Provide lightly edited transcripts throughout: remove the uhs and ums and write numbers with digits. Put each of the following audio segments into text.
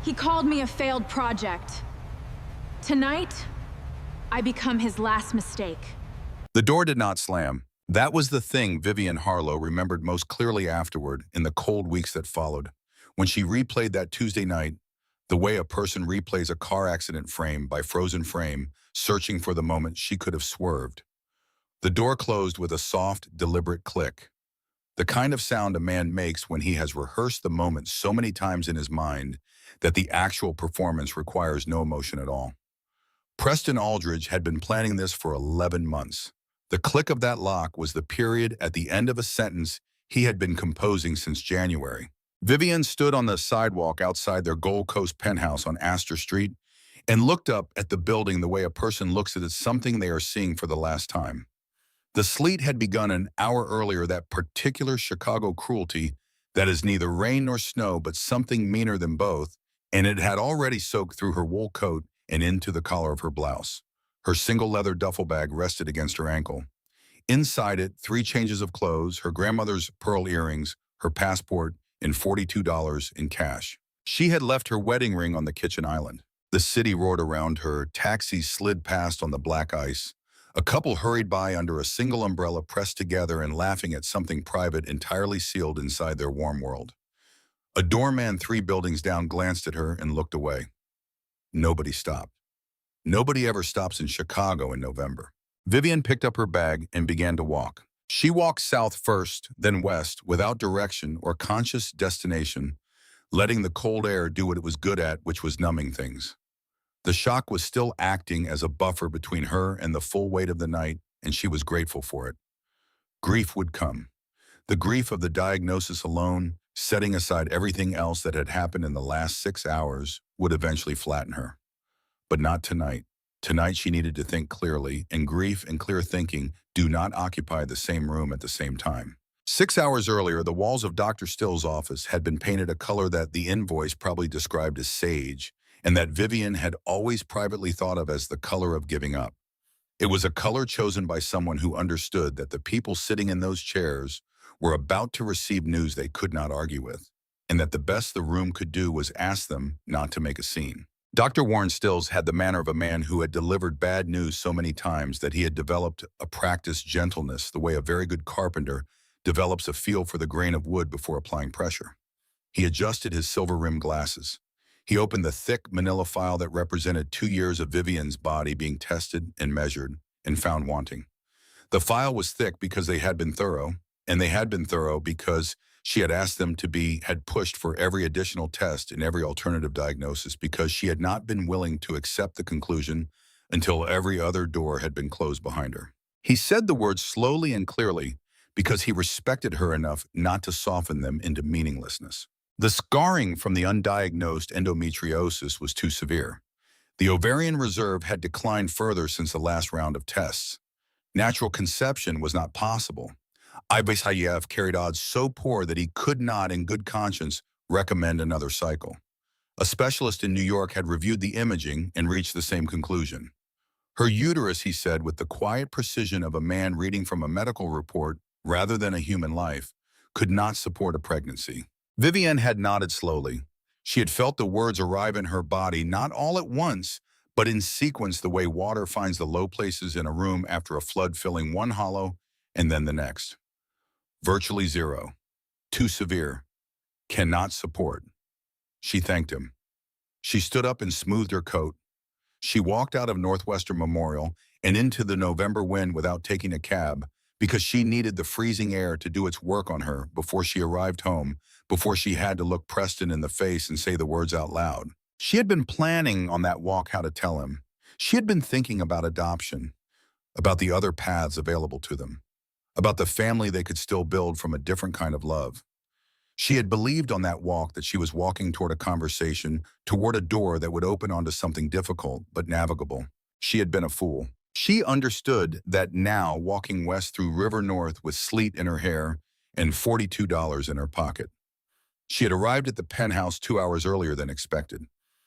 He called me a failed project. Tonight, I become his last mistake. The door did not slam. That was the thing Vivian Harlow remembered most clearly afterward in the cold weeks that followed. When she replayed that Tuesday night, the way a person replays a car accident frame by frozen frame, searching for the moment she could have swerved. The door closed with a soft, deliberate click. The kind of sound a man makes when he has rehearsed the moment so many times in his mind that the actual performance requires no emotion at all. Preston Aldridge had been planning this for 11 months. The click of that lock was the period at the end of a sentence he had been composing since January. Vivian stood on the sidewalk outside their Gold Coast penthouse on Astor Street and looked up at the building the way a person looks at something they are seeing for the last time. The sleet had begun an hour earlier, that particular Chicago cruelty that is neither rain nor snow but something meaner than both, and it had already soaked through her wool coat and into the collar of her blouse. Her single leather duffel bag rested against her ankle. Inside it, 3 changes of clothes, her grandmother's pearl earrings, her passport, and $42 in cash. She had left her wedding ring on the kitchen island. The city roared around her, taxis slid past on the black ice. A couple hurried by under a single umbrella pressed together and laughing at something private entirely sealed inside their warm world. A doorman 3 buildings down glanced at her and looked away. Nobody stopped. Nobody ever stops in Chicago in November. Vivian picked up her bag and began to walk. She walked south first, then west, without direction or conscious destination, letting the cold air do what it was good at, which was numbing things. The shock was still acting as a buffer between her and the full weight of the night, and she was grateful for it. Grief would come. The grief of the diagnosis alone, setting aside everything else that had happened in the last 6 hours, would eventually flatten her. But not tonight. Tonight she needed to think clearly, and grief and clear thinking do not occupy the same room at the same time. 6 hours earlier, the walls of Dr. Still's office had been painted a color that the invoice probably described as sage, and that Vivian had always privately thought of as the color of giving up. It was a color chosen by someone who understood that the people sitting in those chairs were about to receive news they could not argue with, and that the best the room could do was ask them not to make a scene. Dr. Warren Stills had the manner of a man who had delivered bad news so many times that he had developed a practiced gentleness the way a very good carpenter develops a feel for the grain of wood before applying pressure. He adjusted his silver-rimmed glasses. He opened the thick manila file that represented 2 years of Vivian's body being tested and measured and found wanting. The file was thick because they had been thorough, and they had been thorough because she had asked them to be, had pushed for every additional test and every alternative diagnosis because she had not been willing to accept the conclusion until every other door had been closed behind her. He said the words slowly and clearly because he respected her enough not to soften them into meaninglessness. The scarring from the undiagnosed endometriosis was too severe. The ovarian reserve had declined further since the last round of tests. Natural conception was not possible. Ibasayev carried odds so poor that he could not, in good conscience, recommend another cycle. A specialist in New York had reviewed the imaging and reached the same conclusion. Her uterus, he said, with the quiet precision of a man reading from a medical report rather than a human life, could not support a pregnancy. Vivian had nodded slowly. She had felt the words arrive in her body, not all at once, but in sequence the way water finds the low places in a room after a flood filling one hollow and then the next. Virtually zero. Too severe. Cannot support. She thanked him. She stood up and smoothed her coat. She walked out of Northwestern Memorial and into the November wind without taking a cab because she needed the freezing air to do its work on her before she arrived home, before she had to look Preston in the face and say the words out loud. She had been planning on that walk how to tell him. She had been thinking about adoption, about the other paths available to them, about the family they could still build from a different kind of love. She had believed on that walk that she was walking toward a conversation, toward a door that would open onto something difficult but navigable. She had been a fool. She understood that now, walking west through River North with sleet in her hair and $42 in her pocket. She had arrived at the penthouse 2 hours earlier than expected.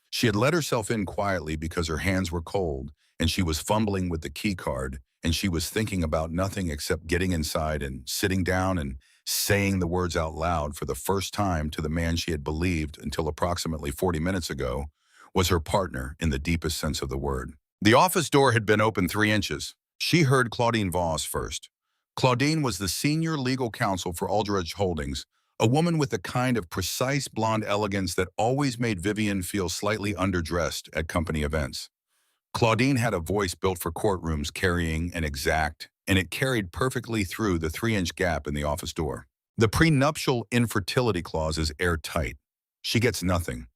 She had let herself in quietly because her hands were cold, and she was fumbling with the key card, and she was thinking about nothing except getting inside and sitting down and saying the words out loud for the first time to the man she had believed until approximately 40 minutes ago was her partner in the deepest sense of the word. The office door had been open 3 inches. She heard Claudine Voss first. Claudine was the senior legal counsel for Aldridge Holdings, a woman with the kind of precise blonde elegance that always made Vivian feel slightly underdressed at company events. Claudine had a voice built for courtrooms, carrying and exact, and it carried perfectly through the 3-inch gap in the office door. The prenuptial infertility clause is airtight. She gets nothing.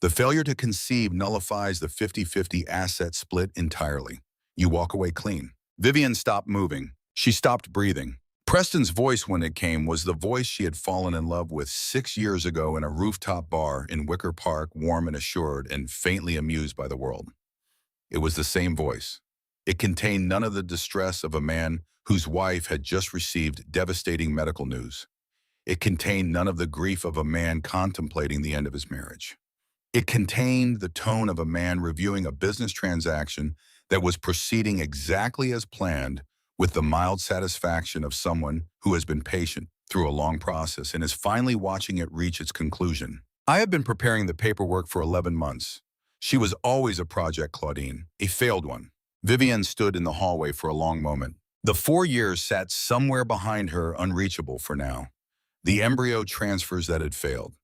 The failure to conceive nullifies the 50-50 asset split entirely. You walk away clean. Vivian stopped moving. She stopped breathing. Preston's voice, when it came, was the voice she had fallen in love with 6 years ago in a rooftop bar in Wicker Park, warm and assured and faintly amused by the world. It was the same voice. It contained none of the distress of a man whose wife had just received devastating medical news. It contained none of the grief of a man contemplating the end of his marriage. It contained the tone of a man reviewing a business transaction that was proceeding exactly as planned, with the mild satisfaction of someone who has been patient through a long process and is finally watching it reach its conclusion. I have been preparing the paperwork for 11 months. She was always a project, Claudine, a failed one. Vivian stood in the hallway for a long moment. The 4 years sat somewhere behind her, unreachable for now. The embryo transfers that had failed.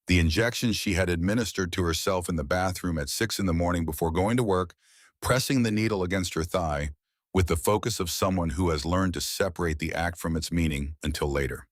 The injections she had administered to herself in the bathroom at 6 in the morning before going to work, pressing the needle against her thigh, with the focus of someone who has learned to separate the act from its meaning until later.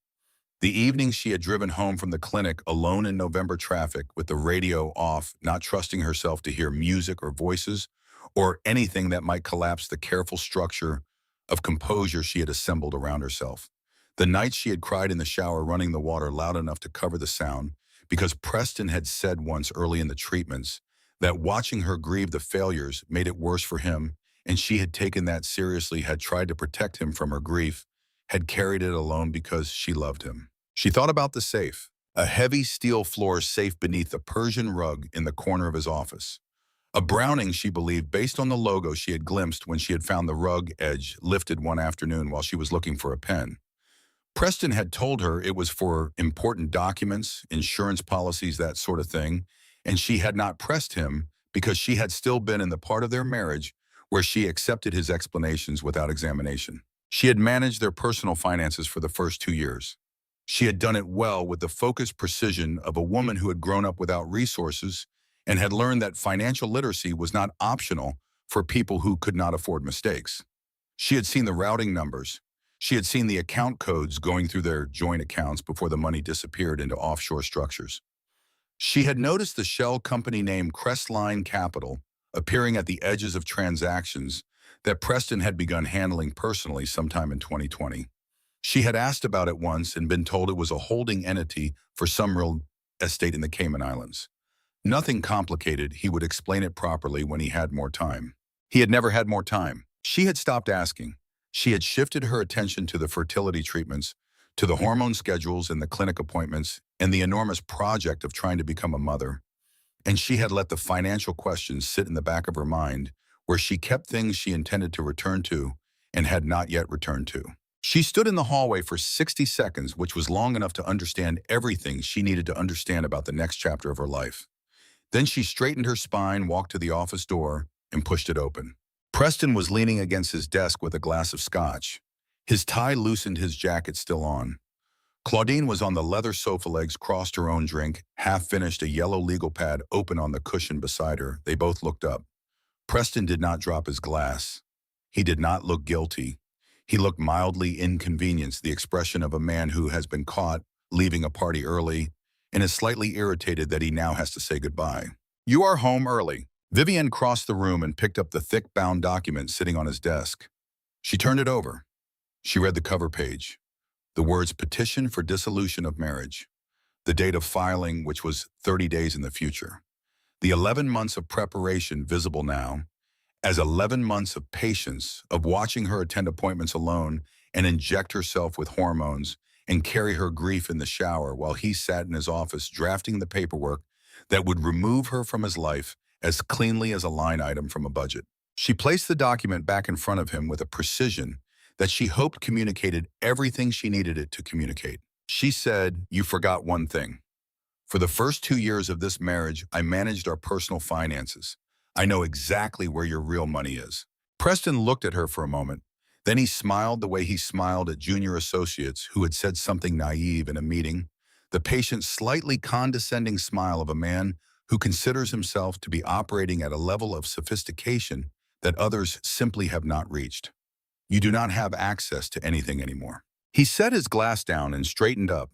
The evening she had driven home from the clinic alone in November traffic with the radio off, not trusting herself to hear music or voices or anything that might collapse the careful structure of composure she had assembled around herself. The night she had cried in the shower, running the water loud enough to cover the sound, because Preston had said once early in the treatments that watching her grieve the failures made it worse for him, and she had taken that seriously, had tried to protect him from her grief, had carried it alone because she loved him. She thought about the safe, a heavy steel floor safe beneath the Persian rug in the corner of his office. A Browning, she believed, based on the logo she had glimpsed when she had found the rug edge lifted one afternoon while she was looking for a pen. Preston had told her it was for important documents, insurance policies, that sort of thing, and she had not pressed him because she had still been in the part of their marriage where she accepted his explanations without examination. She had managed their personal finances for the first 2 years. She had done it well, with the focused precision of a woman who had grown up without resources and had learned that financial literacy was not optional for people who could not afford mistakes. She had seen the routing numbers. She had seen the account codes going through their joint accounts before the money disappeared into offshore structures. She had noticed the shell company name Crestline Capital appearing at the edges of transactions that Preston had begun handling personally sometime in 2020. She had asked about it once and been told it was a holding entity for some real estate in the Cayman Islands. Nothing complicated, he would explain it properly when he had more time. He had never had more time. She had stopped asking. She had shifted her attention to the fertility treatments, to the hormone schedules and the clinic appointments, and the enormous project of trying to become a mother. And she had let the financial questions sit in the back of her mind, where she kept things she intended to return to and had not yet returned to. She stood in the hallway for 60 seconds, which was long enough to understand everything she needed to understand about the next chapter of her life. Then she straightened her spine, walked to the office door, and pushed it open. Preston was leaning against his desk with a glass of scotch. His tie loosened, his jacket still on. Claudine was on the leather sofa, legs crossed, her own drink, half finished, a yellow legal pad open on the cushion beside her. They both looked up. Preston did not drop his glass. He did not look guilty. He looked mildly inconvenienced, the expression of a man who has been caught leaving a party early and is slightly irritated that he now has to say goodbye. "You are home early." Vivian crossed the room and picked up the thick bound document sitting on his desk. She turned it over. She read the cover page. The words "Petition for Dissolution of Marriage." The date of filing, which was 30 days in the future. The 11 months of preparation visible now as 11 months of patience, of watching her attend appointments alone and inject herself with hormones and carry her grief in the shower while he sat in his office drafting the paperwork that would remove her from his life as cleanly as a line item from a budget. She placed the document back in front of him with a precision that she hoped communicated everything she needed it to communicate. She said, "You forgot one thing. For the first 2 years of this marriage, I managed our personal finances. I know exactly where your real money is." Preston looked at her for a moment. Then he smiled the way he smiled at junior associates who had said something naive in a meeting, the patient, slightly condescending smile of a man who considers himself to be operating at a level of sophistication that others simply have not reached. "You do not have access to anything anymore." He set his glass down and straightened up,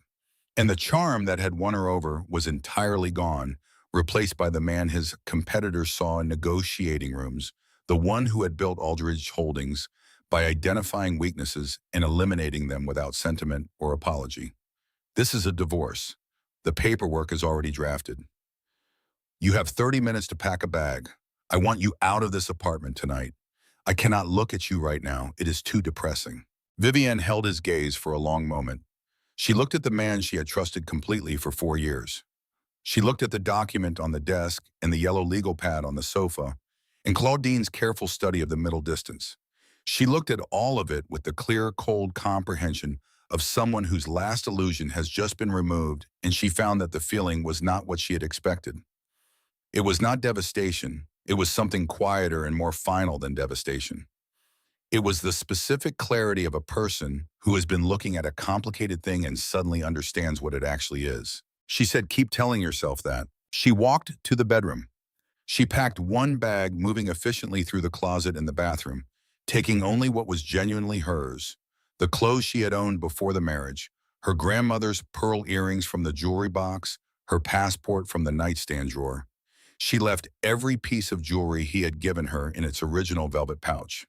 and the charm that had won her over was entirely gone, replaced by the man his competitors saw in negotiating rooms, the one who had built Aldridge Holdings by identifying weaknesses and eliminating them without sentiment or apology. "This is a divorce. The paperwork is already drafted. You have 30 minutes to pack a bag. I want you out of this apartment tonight. I cannot look at you right now. It is too depressing." Vivienne held his gaze for a long moment. She looked at the man she had trusted completely for 4 years. She looked at the document on the desk and the yellow legal pad on the sofa, and Claudine's careful study of the middle distance. She looked at all of it with the clear, cold comprehension of someone whose last illusion has just been removed, and she found that the feeling was not what she had expected. It was not devastation. It was something quieter and more final than devastation. It was the specific clarity of a person who has been looking at a complicated thing and suddenly understands what it actually is. She said, "Keep telling yourself that." She walked to the bedroom. She packed one bag, moving efficiently through the closet and the bathroom, taking only what was genuinely hers: the clothes she had owned before the marriage, her grandmother's pearl earrings from the jewelry box, her passport from the nightstand drawer. She left every piece of jewelry he had given her in its original velvet pouch.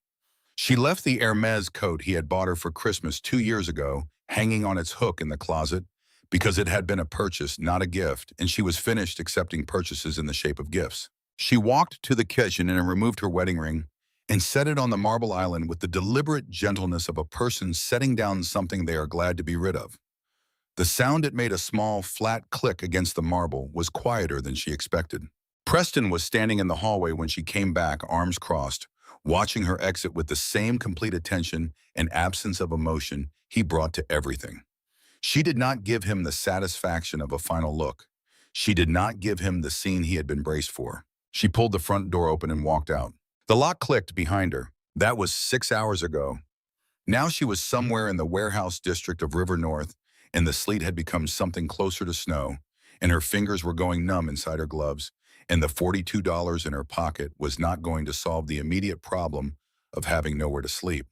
She left the Hermes coat he had bought her for Christmas 2 years ago hanging on its hook in the closet because it had been a purchase, not a gift, and she was finished accepting purchases in the shape of gifts. She walked to the kitchen and removed her wedding ring and set it on the marble island with the deliberate gentleness of a person setting down something they are glad to be rid of. The sound it made, a small, flat click against the marble, was quieter than she expected. Preston was standing in the hallway when she came back, arms crossed, watching her exit with the same complete attention and absence of emotion he brought to everything. She did not give him the satisfaction of a final look. She did not give him the scene he had been braced for. She pulled the front door open and walked out. The lock clicked behind her. That was 6 hours ago. Now she was somewhere in the warehouse district of River North, and the sleet had become something closer to snow, and her fingers were going numb inside her gloves, and the $42 in her pocket was not going to solve the immediate problem of having nowhere to sleep.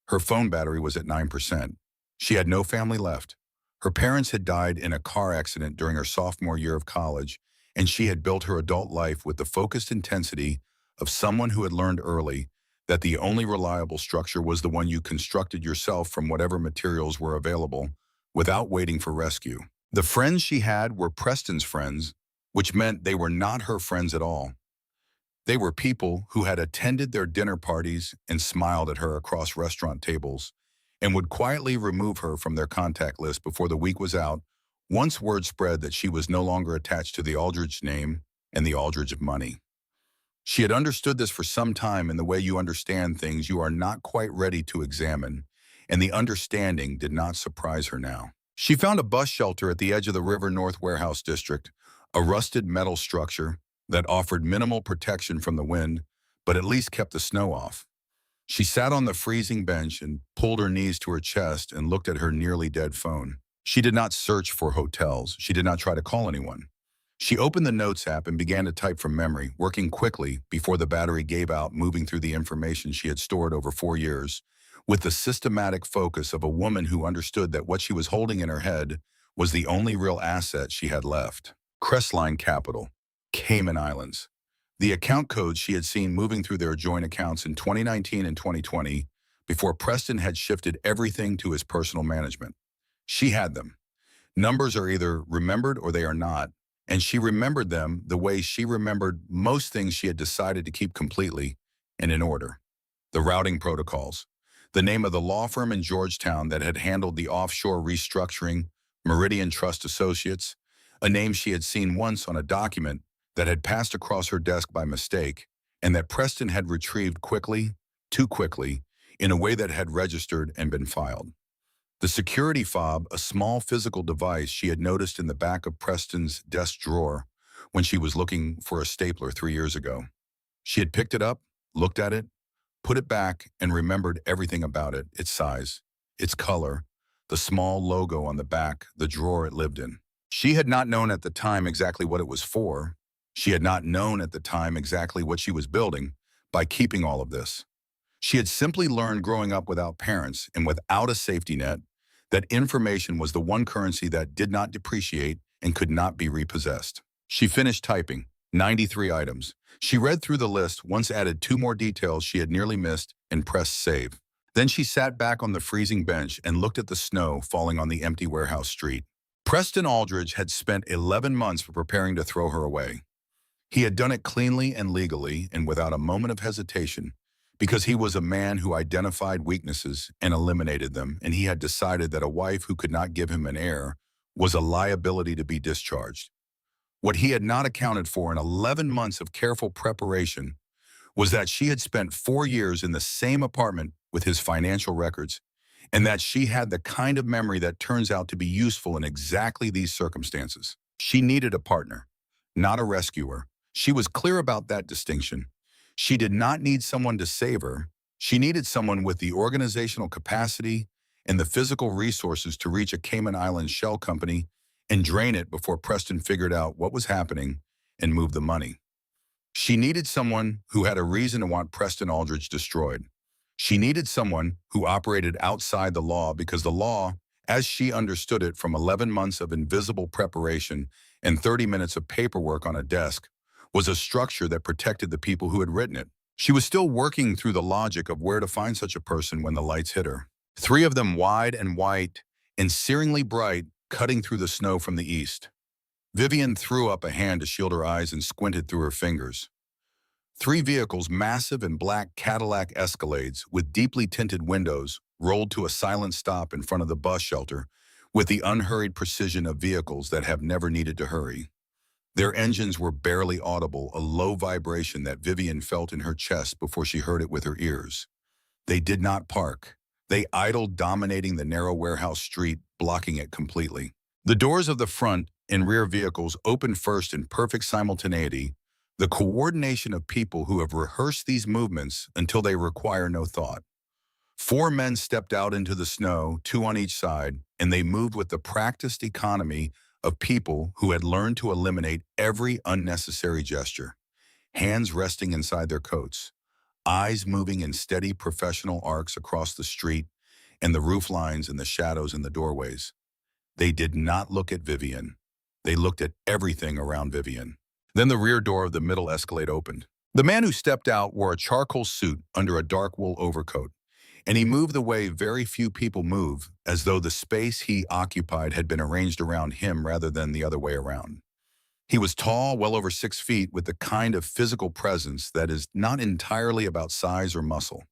Her phone battery was at 9%. She had no family left. Her parents had died in a car accident during her sophomore year of college, and she had built her adult life with the focused intensity of someone who had learned early that the only reliable structure was the one you constructed yourself from whatever materials were available without waiting for rescue. The friends she had were Preston's friends, which meant they were not her friends at all. They were people who had attended their dinner parties and smiled at her across restaurant tables and would quietly remove her from their contact list before the week was out, once word spread that she was no longer attached to the Aldridge name and the Aldridge of money. She had understood this for some time in the way you understand things you are not quite ready to examine, and the understanding did not surprise her now. She found a bus shelter at the edge of the River North Warehouse District, a rusted metal structure that offered minimal protection from the wind, but at least kept the snow off. She sat on the freezing bench and pulled her knees to her chest and looked at her nearly dead phone. She did not search for hotels. She did not try to call anyone. She opened the Notes app and began to type from memory, working quickly before the battery gave out, moving through the information she had stored over 4 years, with the systematic focus of a woman who understood that what she was holding in her head was the only real asset she had left. Crestline Capital, Cayman Islands. The account codes she had seen moving through their joint accounts in 2019 and 2020, before Preston had shifted everything to his personal management. She had them. Numbers are either remembered or they are not, and she remembered them the way she remembered most things she had decided to keep completely and in order. The routing protocols, the name of the law firm in Georgetown that had handled the offshore restructuring, Meridian Trust Associates, a name she had seen once on a document that had passed across her desk by mistake, and that Preston had retrieved quickly, too quickly, in a way that had registered and been filed. The security fob, a small physical device she had noticed in the back of Preston's desk drawer when she was looking for a stapler 3 years ago. She had picked it up, looked at it, put it back, and remembered everything about it, its size, its color, the small logo on the back, the drawer it lived in. She had not known at the time exactly what it was for. She had not known at the time exactly what she was building by keeping all of this. She had simply learned growing up without parents and without a safety net that information was the one currency that did not depreciate and could not be repossessed. She finished typing, 93 items. She read through the list, once added 2 more details she had nearly missed, and pressed save. Then she sat back on the freezing bench and looked at the snow falling on the empty warehouse street. Preston Aldridge had spent 11 months preparing to throw her away. He had done it cleanly and legally and without a moment of hesitation, because he was a man who identified weaknesses and eliminated them, and he had decided that a wife who could not give him an heir was a liability to be discharged. What he had not accounted for in 11 months of careful preparation was that she had spent 4 years in the same apartment with his financial records, and that she had the kind of memory that turns out to be useful in exactly these circumstances. She needed a partner, not a rescuer. She was clear about that distinction. She did not need someone to save her. She needed someone with the organizational capacity and the physical resources to reach a Cayman Islands shell company and drain it before Preston figured out what was happening and moved the money. She needed someone who had a reason to want Preston Aldridge destroyed. She needed someone who operated outside the law, because the law, as she understood it from 11 months of invisible preparation and 30 minutes of paperwork on a desk, was a structure that protected the people who had written it. She was still working through the logic of where to find such a person when the lights hit her. 3 of them, wide and white and searingly bright, cutting through the snow from the east. Vivian threw up a hand to shield her eyes and squinted through her fingers. 3 vehicles, massive and black Cadillac Escalades with deeply tinted windows, rolled to a silent stop in front of the bus shelter with the unhurried precision of vehicles that have never needed to hurry. Their engines were barely audible, a low vibration that Vivian felt in her chest before she heard it with her ears. They did not park. They idled, dominating the narrow warehouse street, blocking it completely. The doors of the front and rear vehicles opened first in perfect simultaneity, the coordination of people who have rehearsed these movements until they require no thought. 4 men stepped out into the snow, 2 on each side, and they moved with the practiced economy of people who had learned to eliminate every unnecessary gesture. Hands resting inside their coats, eyes moving in steady professional arcs across the street and the roof lines and the shadows in the doorways. They did not look at Vivian. They looked at everything around Vivian. Then the rear door of the middle Escalade opened. The man who stepped out wore a charcoal suit under a dark wool overcoat, and he moved the way very few people move, as though the space he occupied had been arranged around him rather than the other way around. He was tall, well over 6 feet, with the kind of physical presence that is not entirely about size or muscle.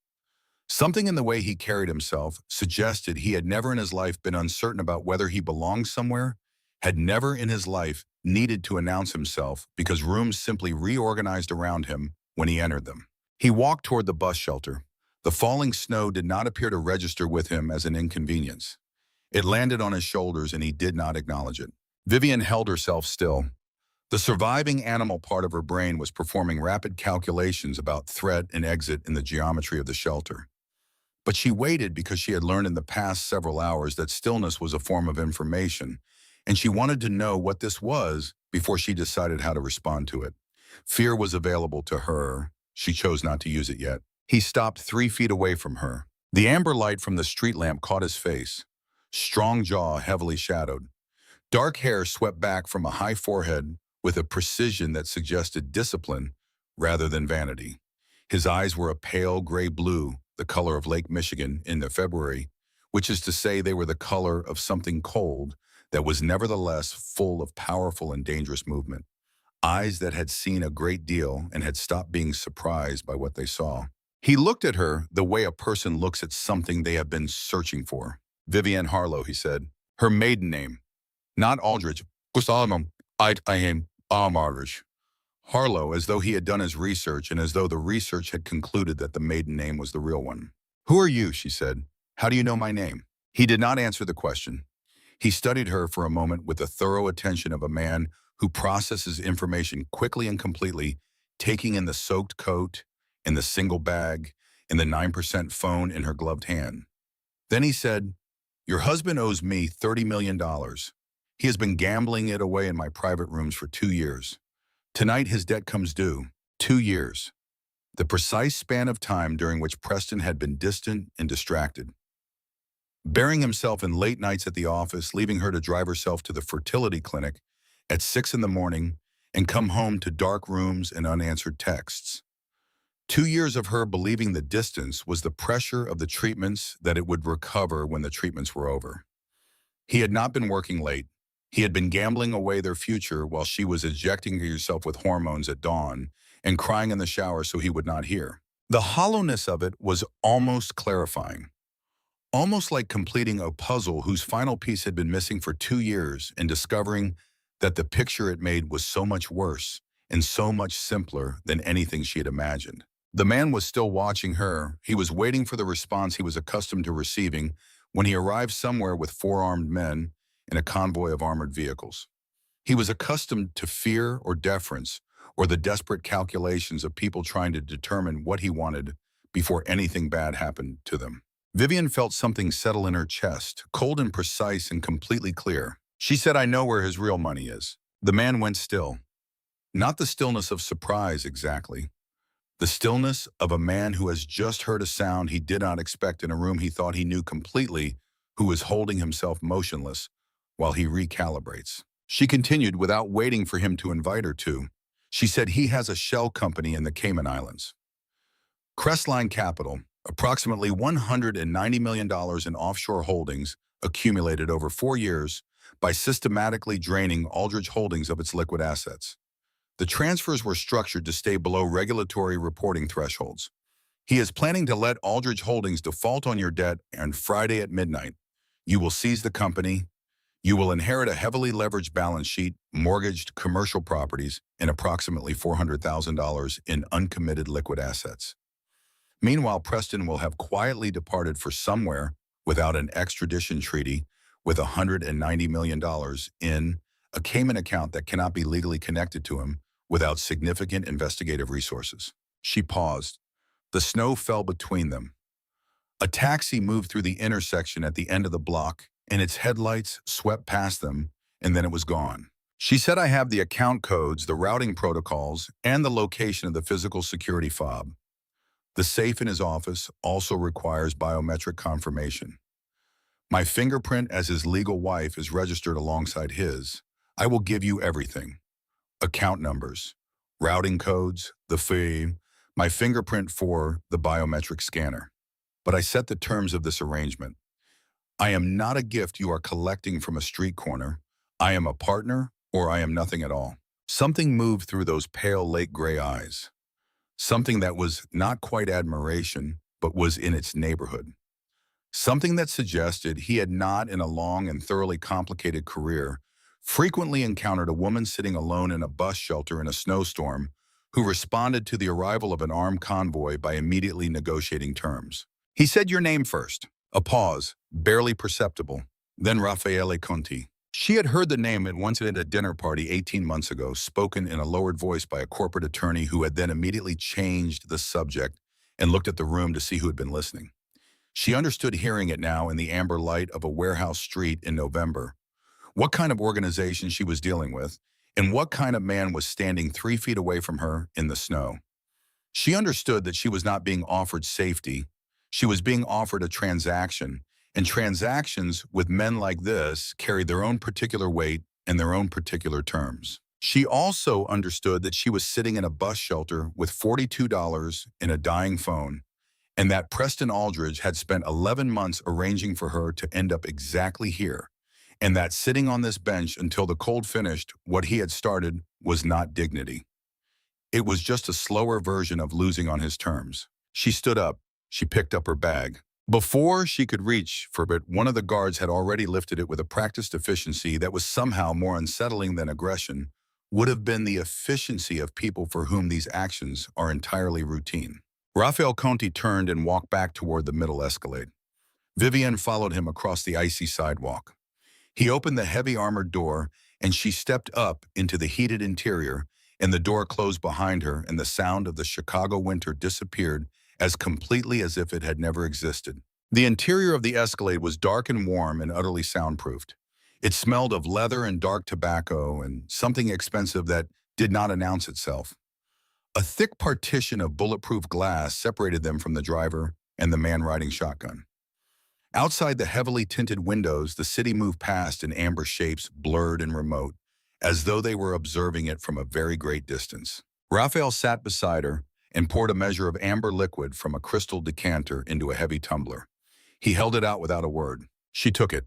Something in the way he carried himself suggested he had never in his life been uncertain about whether he belonged somewhere, had never in his life needed to announce himself because rooms simply reorganized around him when he entered them. He walked toward the bus shelter. The falling snow did not appear to register with him as an inconvenience. It landed on his shoulders and he did not acknowledge it. Vivian held herself still. The surviving animal part of her brain was performing rapid calculations about threat and exit in the geometry of the shelter. But she waited because she had learned in the past several hours that stillness was a form of information, and she wanted to know what this was before she decided how to respond to it. Fear was available to her. She chose not to use it yet. He stopped 3 feet away from her. The amber light from the street lamp caught his face, strong jaw heavily shadowed. Dark hair swept back from a high forehead with a precision that suggested discipline rather than vanity. His eyes were a pale gray blue, the color of Lake Michigan in the February, which is to say they were the color of something cold that was nevertheless full of powerful and dangerous movement. Eyes that had seen a great deal and had stopped being surprised by what they saw. He looked at her the way a person looks at something they have been searching for. Vivian Harlow, he said. Her maiden name. Not Aldridge. I am Aldridge. Harlow, as though he had done his research and as though the research had concluded that the maiden name was the real one. Who are you, she said. How do you know my name? He did not answer the question. He studied her for a moment with the thorough attention of a man who processes information quickly and completely, taking in the soaked coat, in the single bag, in the 9% phone in her gloved hand. Then he said, "Your husband owes me $30 million. dollars. He has been gambling it away in my private rooms for 2 years. Tonight his debt comes due. 2 years. The precise span of time during which Preston had been distant and distracted, burying himself in late nights at the office, leaving her to drive herself to the fertility clinic at 6 in the morning and come home to dark rooms and unanswered texts. 2 years of her believing the distance was the pressure of the treatments, that it would recover when the treatments were over. He had not been working late. He had been gambling away their future while she was injecting herself with hormones at dawn and crying in the shower so he would not hear. The hollowness of it was almost clarifying. Almost like completing a puzzle whose final piece had been missing for 2 years and discovering that the picture it made was so much worse and so much simpler than anything she had imagined. The man was still watching her. He was waiting for the response he was accustomed to receiving when he arrived somewhere with 4 armed men in a convoy of armored vehicles. He was accustomed to fear or deference or the desperate calculations of people trying to determine what he wanted before anything bad happened to them. Vivian felt something settle in her chest, cold and precise and completely clear. She said, "I know where his real money is." The man went still. Not the stillness of surprise exactly. The stillness of a man who has just heard a sound he did not expect in a room he thought he knew completely, who is holding himself motionless while he recalibrates. She continued without waiting for him to invite her to. She said he has a shell company in the Cayman Islands. Crestline Capital, approximately $190 million in offshore holdings accumulated over 4 years by systematically draining Aldrich Holdings of its liquid assets. The transfers were structured to stay below regulatory reporting thresholds. He is planning to let Aldrich Holdings default on your debt on Friday at midnight. You will seize the company. You will inherit a heavily leveraged balance sheet, mortgaged commercial properties, and approximately $400,000 in uncommitted liquid assets. Meanwhile, Preston will have quietly departed for somewhere without an extradition treaty with $190 million in a Cayman account that cannot be legally connected to him without significant investigative resources. She paused. The snow fell between them. A taxi moved through the intersection at the end of the block, and its headlights swept past them, and then it was gone. She said, "I have the account codes, the routing protocols, and the location of the physical security fob. The safe in his office also requires biometric confirmation. My fingerprint as his legal wife is registered alongside his. I will give you everything. Account numbers, routing codes, the fee, my fingerprint for the biometric scanner. But I set the terms of this arrangement. I am not a gift you are collecting from a street corner. I am a partner, or I am nothing at all." Something moved through those pale lake gray eyes. Something that was not quite admiration, but was in its neighborhood. Something that suggested he had not, in a long and thoroughly complicated career, frequently encountered a woman sitting alone in a bus shelter in a snowstorm who responded to the arrival of an armed convoy by immediately negotiating terms. He said, "Your name first." A pause, barely perceptible. Then Raffaele Conti. She had heard the name at once at a dinner party 18 months ago, spoken in a lowered voice by a corporate attorney who had then immediately changed the subject and looked at the room to see who had been listening. She understood hearing it now in the amber light of a warehouse street in November. What kind of organization she was dealing with, and what kind of man was standing 3 feet away from her in the snow. She understood that she was not being offered safety. She was being offered a transaction, and transactions with men like this carried their own particular weight and their own particular terms. She also understood that she was sitting in a bus shelter with $42 in a dying phone, and that Preston Aldridge had spent 11 months arranging for her to end up exactly here, and that sitting on this bench until the cold finished what he had started was not dignity. It was just a slower version of losing on his terms. She stood up. She picked up her bag. Before she could reach for it, one of the guards had already lifted it with a practiced efficiency that was somehow more unsettling than aggression, would have been the efficiency of people for whom these actions are entirely routine. Raphael Conti turned and walked back toward the middle escalade. Vivian followed him across the icy sidewalk. He opened the heavy armored door, and she stepped up into the heated interior, and the door closed behind her, and the sound of the Chicago winter disappeared as completely as if it had never existed. The interior of the Escalade was dark and warm and utterly soundproofed. It smelled of leather and dark tobacco and something expensive that did not announce itself. A thick partition of bulletproof glass separated them from the driver and the man riding shotgun. Outside the heavily tinted windows, the city moved past in amber shapes, blurred and remote, as though they were observing it from a very great distance. Raphael sat beside her and poured a measure of amber liquid from a crystal decanter into a heavy tumbler. He held it out without a word. She took it.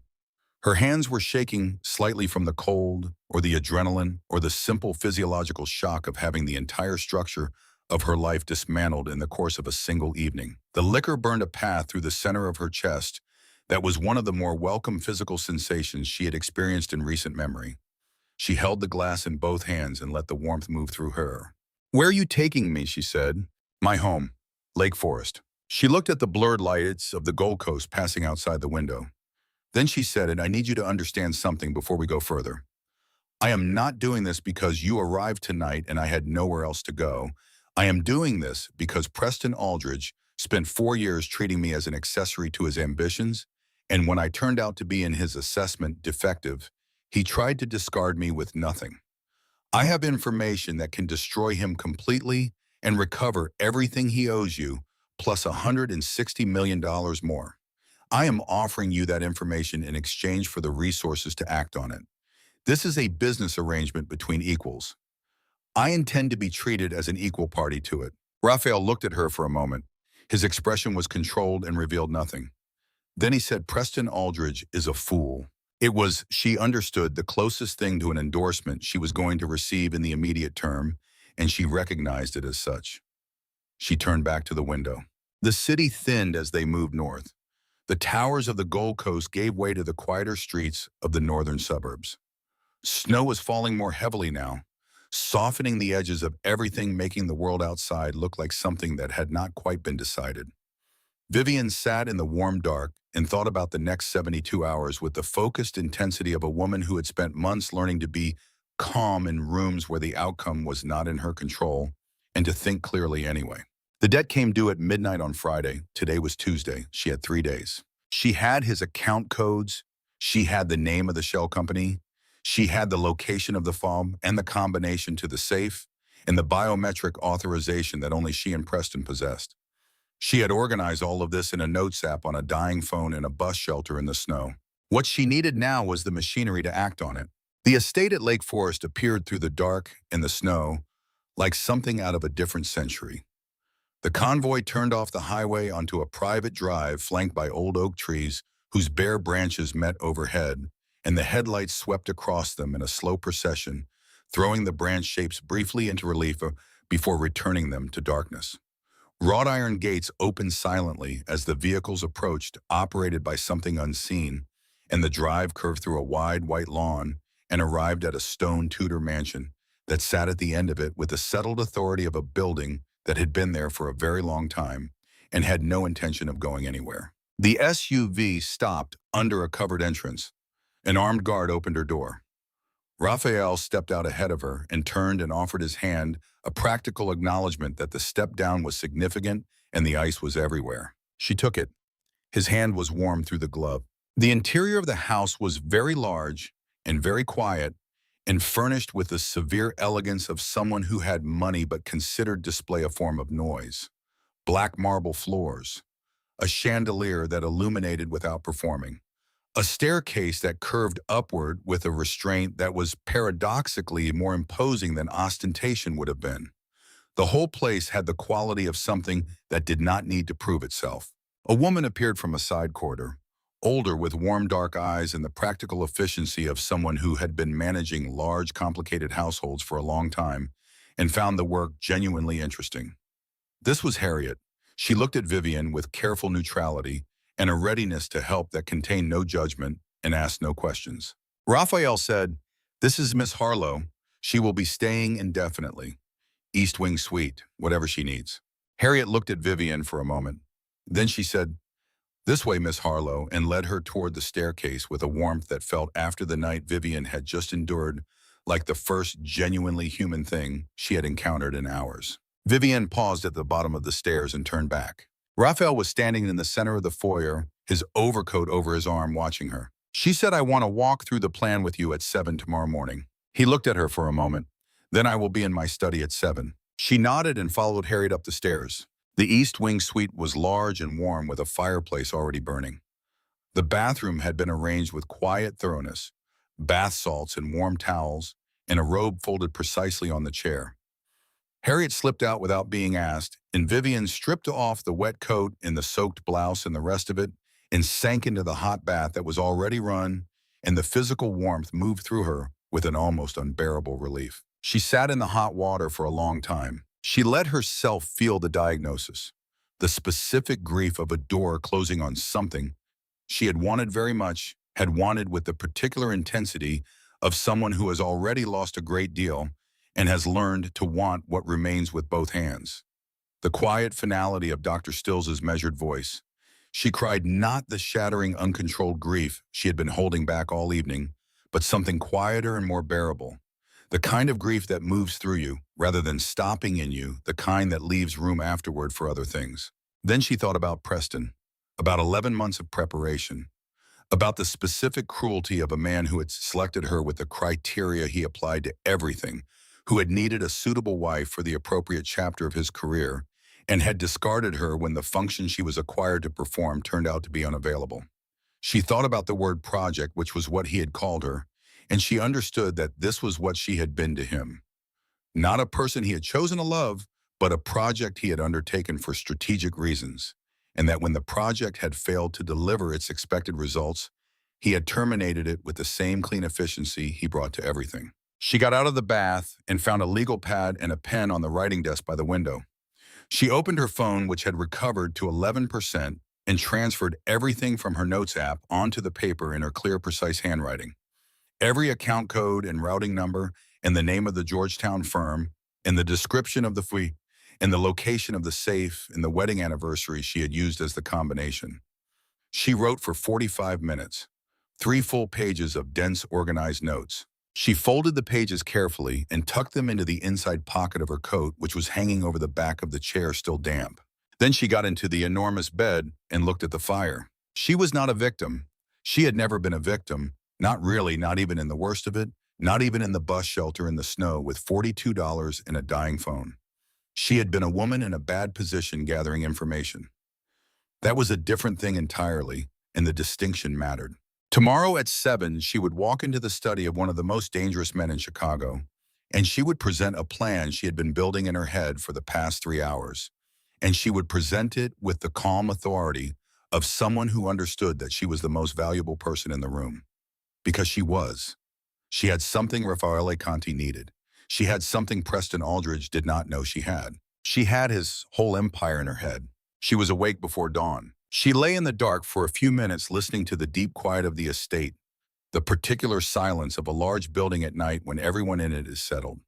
Her hands were shaking slightly from the cold, or the adrenaline, or the simple physiological shock of having the entire structure of her life dismantled in the course of a single evening. The liquor burned a path through the center of her chest that was one of the more welcome physical sensations she had experienced in recent memory. She held the glass in both hands and let the warmth move through her. "Where are you taking me?" she said. "My home, Lake Forest." She looked at the blurred lights of the Gold Coast passing outside the window. Then she said, "And I need you to understand something before we go further. I am not doing this because you arrived tonight and I had nowhere else to go. I am doing this because Preston Aldridge spent 4 years treating me as an accessory to his ambitions, and when I turned out to be in his assessment defective, he tried to discard me with nothing. I have information that can destroy him completely and recover everything he owes you, plus $160 million more. I am offering you that information in exchange for the resources to act on it. This is a business arrangement between equals. I intend to be treated as an equal party to it." Raphael looked at her for a moment. His expression was controlled and revealed nothing. Then he said, "Preston Aldridge is a fool." It was, she understood, the closest thing to an endorsement she was going to receive in the immediate term, and she recognized it as such. She turned back to the window. The city thinned as they moved north. The towers of the Gold Coast gave way to the quieter streets of the northern suburbs. Snow was falling more heavily now, softening the edges of everything, making the world outside look like something that had not quite been decided. Vivian sat in the warm dark and thought about the next 72 hours with the focused intensity of a woman who had spent months learning to be calm in rooms where the outcome was not in her control and to think clearly anyway. The debt came due at midnight on Friday. Today was Tuesday. She had 3 days. She had his account codes. She had the name of the shell company. She had the location of the fob and the combination to the safe and the biometric authorization that only she and Preston possessed. She had organized all of this in a notes app on a dying phone in a bus shelter in the snow. What she needed now was the machinery to act on it. The estate at Lake Forest appeared through the dark and the snow like something out of a different century. The convoy turned off the highway onto a private drive flanked by old oak trees whose bare branches met overhead, and the headlights swept across them in a slow procession, throwing the branch shapes briefly into relief before returning them to darkness. Wrought iron gates opened silently as the vehicles approached, operated by something unseen, and the drive curved through a wide white lawn and arrived at a stone Tudor mansion that sat at the end of it with the settled authority of a building that had been there for a very long time and had no intention of going anywhere. The SUV stopped under a covered entrance. An armed guard opened her door. Raphael stepped out ahead of her and turned and offered his hand, a practical acknowledgement that the step down was significant and the ice was everywhere. She took it. His hand was warm through the glove. The interior of the house was very large and very quiet and furnished with the severe elegance of someone who had money but considered display a form of noise. Black marble floors, a chandelier that illuminated without performing, a staircase that curved upward with a restraint that was paradoxically more imposing than ostentation would have been. The whole place had the quality of something that did not need to prove itself. A woman appeared from a side corridor, older with warm dark eyes and the practical efficiency of someone who had been managing large, complicated households for a long time and found the work genuinely interesting. This was Harriet. She looked at Vivian with careful neutrality and a readiness to help that contained no judgment and asked no questions. Raphael said, "This is Miss Harlow. She will be staying indefinitely. East Wing Suite, whatever she needs." Harriet looked at Vivian for a moment. Then she said, "This way, Miss Harlow," and led her toward the staircase with a warmth that felt after the night Vivian had just endured like the first genuinely human thing she had encountered in hours. Vivian paused at the bottom of the stairs and turned back. Raphael was standing in the center of the foyer, his overcoat over his arm, watching her. "She said I want to walk through the plan with you at 7 tomorrow morning." He looked at her for a moment. "Then I will be in my study at 7. She nodded and followed Harriet up the stairs. The East Wing suite was large and warm with a fireplace already burning. The bathroom had been arranged with quiet thoroughness, bath salts and warm towels, and a robe folded precisely on the chair. Harriet slipped out without being asked, and Vivian stripped off the wet coat and the soaked blouse and the rest of it and sank into the hot bath that was already run, and the physical warmth moved through her with an almost unbearable relief. She sat in the hot water for a long time. She let herself feel the diagnosis, the specific grief of a door closing on something she had wanted very much, had wanted with the particular intensity of someone who has already lost a great deal and has learned to want what remains with both hands. The quiet finality of Dr. Stills's measured voice. She cried not the shattering, uncontrolled grief she had been holding back all evening, but something quieter and more bearable. The kind of grief that moves through you, rather than stopping in you, the kind that leaves room afterward for other things. Then she thought about Preston, about 11 months of preparation, about the specific cruelty of a man who had selected her with the criteria he applied to everything, who had needed a suitable wife for the appropriate chapter of his career, and had discarded her when the function she was acquired to perform turned out to be unavailable. She thought about the word project, which was what he had called her, and she understood that this was what she had been to him. Not a person he had chosen to love, but a project he had undertaken for strategic reasons, and that when the project had failed to deliver its expected results, he had terminated it with the same clean efficiency he brought to everything. She got out of the bath and found a legal pad and a pen on the writing desk by the window. She opened her phone, which had recovered to 11%, and transferred everything from her notes app onto the paper in her clear, precise handwriting. Every account code and routing number and the name of the Georgetown firm and the description of the fee and the location of the safe and the wedding anniversary she had used as the combination. She wrote for 45 minutes, 3 full pages of dense, organized notes. She folded the pages carefully and tucked them into the inside pocket of her coat, which was hanging over the back of the chair, still damp. Then she got into the enormous bed and looked at the fire. She was not a victim. She had never been a victim, not really, not even in the worst of it, not even in the bus shelter in the snow with $42 and a dying phone. She had been a woman in a bad position gathering information. That was a different thing entirely, and the distinction mattered. Tomorrow at 7, she would walk into the study of one of the most dangerous men in Chicago, and she would present a plan she had been building in her head for the past 3 hours, and she would present it with the calm authority of someone who understood that she was the most valuable person in the room. Because she was. She had something Raffaele Conti needed. She had something Preston Aldridge did not know she had. She had his whole empire in her head. She was awake before dawn. She lay in the dark for a few minutes listening to the deep quiet of the estate, the particular silence of a large building at night when everyone in it is settled.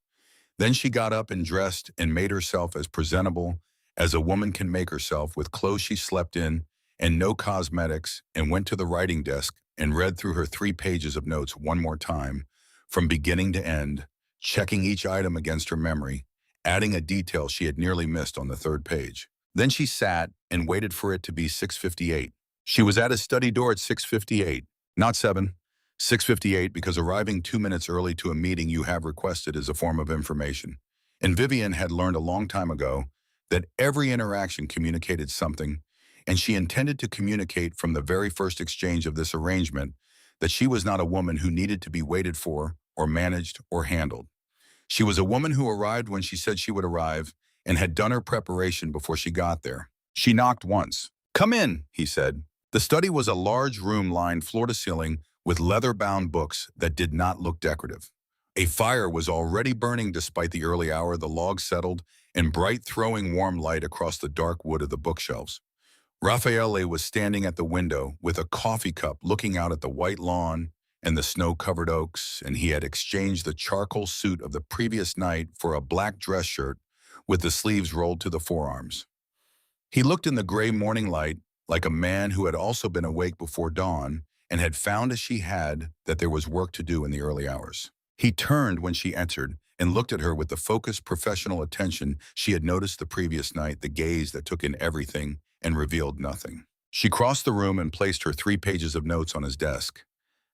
Then she got up and dressed and made herself as presentable as a woman can make herself with clothes she slept in and no cosmetics, and went to the writing desk and read through her 3 pages of notes one more time, from beginning to end, checking each item against her memory, adding a detail she had nearly missed on the 3rd page. Then she sat and waited for it to be 6:58. She was at his study door at 6:58, not 7. 6:58 because arriving 2 minutes early to a meeting you have requested is a form of information. And Vivian had learned a long time ago that every interaction communicated something, and she intended to communicate from the very first exchange of this arrangement that she was not a woman who needed to be waited for or managed or handled. She was a woman who arrived when she said she would arrive and had done her preparation before she got there. She knocked once. "Come in," he said. The study was a large room lined floor to ceiling with leather-bound books that did not look decorative. A fire was already burning despite the early hour, the logs settled, and bright throwing warm light across the dark wood of the bookshelves. Raffaele was standing at the window with a coffee cup looking out at the white lawn and the snow-covered oaks, and he had exchanged the charcoal suit of the previous night for a black dress shirt with the sleeves rolled to the forearms. He looked in the gray morning light like a man who had also been awake before dawn and had found as she had that there was work to do in the early hours. He turned when she entered and looked at her with the focused professional attention she had noticed the previous night, the gaze that took in everything and revealed nothing. She crossed the room and placed her 3 pages of notes on his desk.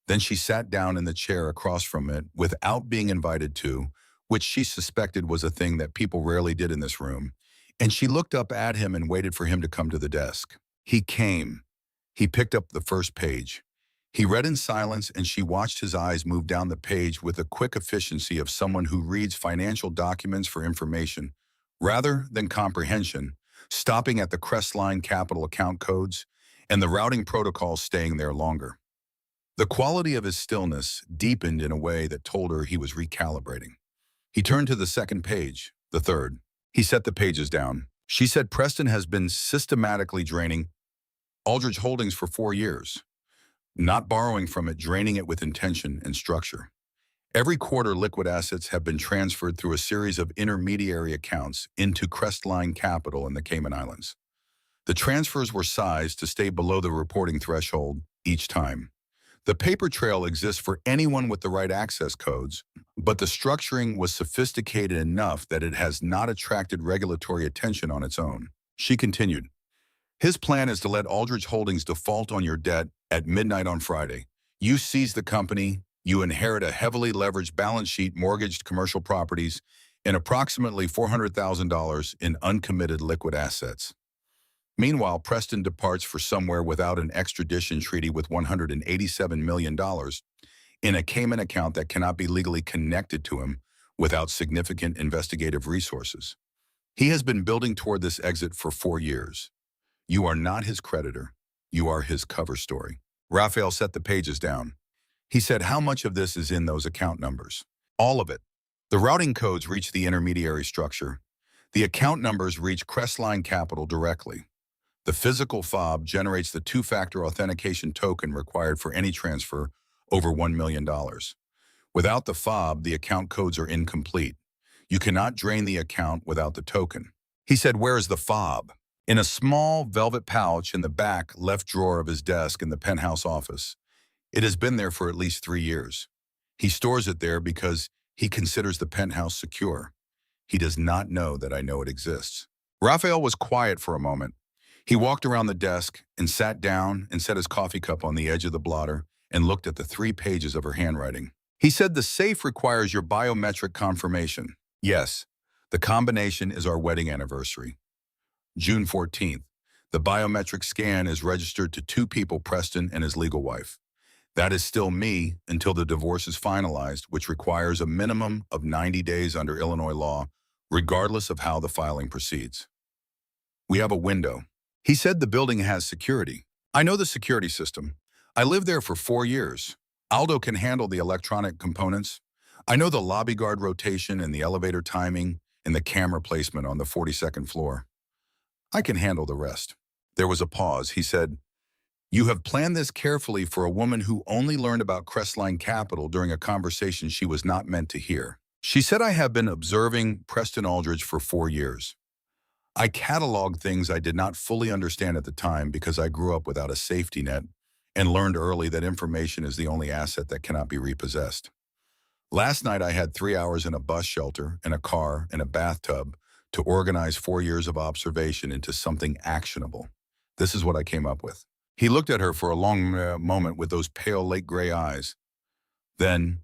Then she sat down in the chair across from it without being invited to, which she suspected was a thing that people rarely did in this room, and she looked up at him and waited for him to come to the desk. He came. He picked up the first page. He read in silence, and she watched his eyes move down the page with the quick efficiency of someone who reads financial documents for information rather than comprehension, stopping at the Crestline Capital account codes and the routing protocols, staying there longer. The quality of his stillness deepened in a way that told her he was recalibrating. He turned to the second page, the third. He set the pages down. She said Preston has been systematically draining Aldridge Holdings for 4 years, not borrowing from it, draining it with intention and structure. Every quarter, liquid assets have been transferred through a series of intermediary accounts into Crestline Capital in the Cayman Islands. The transfers were sized to stay below the reporting threshold each time. The paper trail exists for anyone with the right access codes, but the structuring was sophisticated enough that it has not attracted regulatory attention on its own. She continued, his plan is to let Aldridge Holdings default on your debt at midnight on Friday. You seize the company, you inherit a heavily leveraged balance sheet, mortgaged commercial properties, and approximately $400,000 in uncommitted liquid assets. Meanwhile, Preston departs for somewhere without an extradition treaty with $187 million in a Cayman account that cannot be legally connected to him without significant investigative resources. He has been building toward this exit for 4 years. You are not his creditor. You are his cover story. Raphael set the pages down. He said, how much of this is in those account numbers? All of it. The routing codes reach the intermediary structure. The account numbers reach Crestline Capital directly. The physical fob generates the 2-factor authentication token required for any transfer over $1 million. Without the fob, the account codes are incomplete. You cannot drain the account without the token. He said, where is the fob? In a small velvet pouch in the back left drawer of his desk in the penthouse office. It has been there for at least 3 years. He stores it there because he considers the penthouse secure. He does not know that I know it exists. Raphael was quiet for a moment. He walked around the desk and sat down and set his coffee cup on the edge of the blotter and looked at the 3 pages of her handwriting. He said, the safe requires your biometric confirmation. Yes, the combination is our wedding anniversary. June 14th. The biometric scan is registered to 2 people, Preston and his legal wife. That is still me until the divorce is finalized, which requires a minimum of 90 days under Illinois law, regardless of how the filing proceeds. We have a window. He said the building has security. I know the security system. I lived there for 4 years. Aldo can handle the electronic components. I know the lobby guard rotation and the elevator timing and the camera placement on the 42nd floor. I can handle the rest. There was a pause. He said, you have planned this carefully for a woman who only learned about Crestline Capital during a conversation she was not meant to hear. She said, I have been observing Preston Aldridge for 4 years. I cataloged things I did not fully understand at the time because I grew up without a safety net and learned early that information is the only asset that cannot be repossessed. Last night I had 3 hours in a bus shelter, in a car, in a bathtub to organize 4 years of observation into something actionable. This is what I came up with. He looked at her for a long moment with those pale lake gray eyes. Then,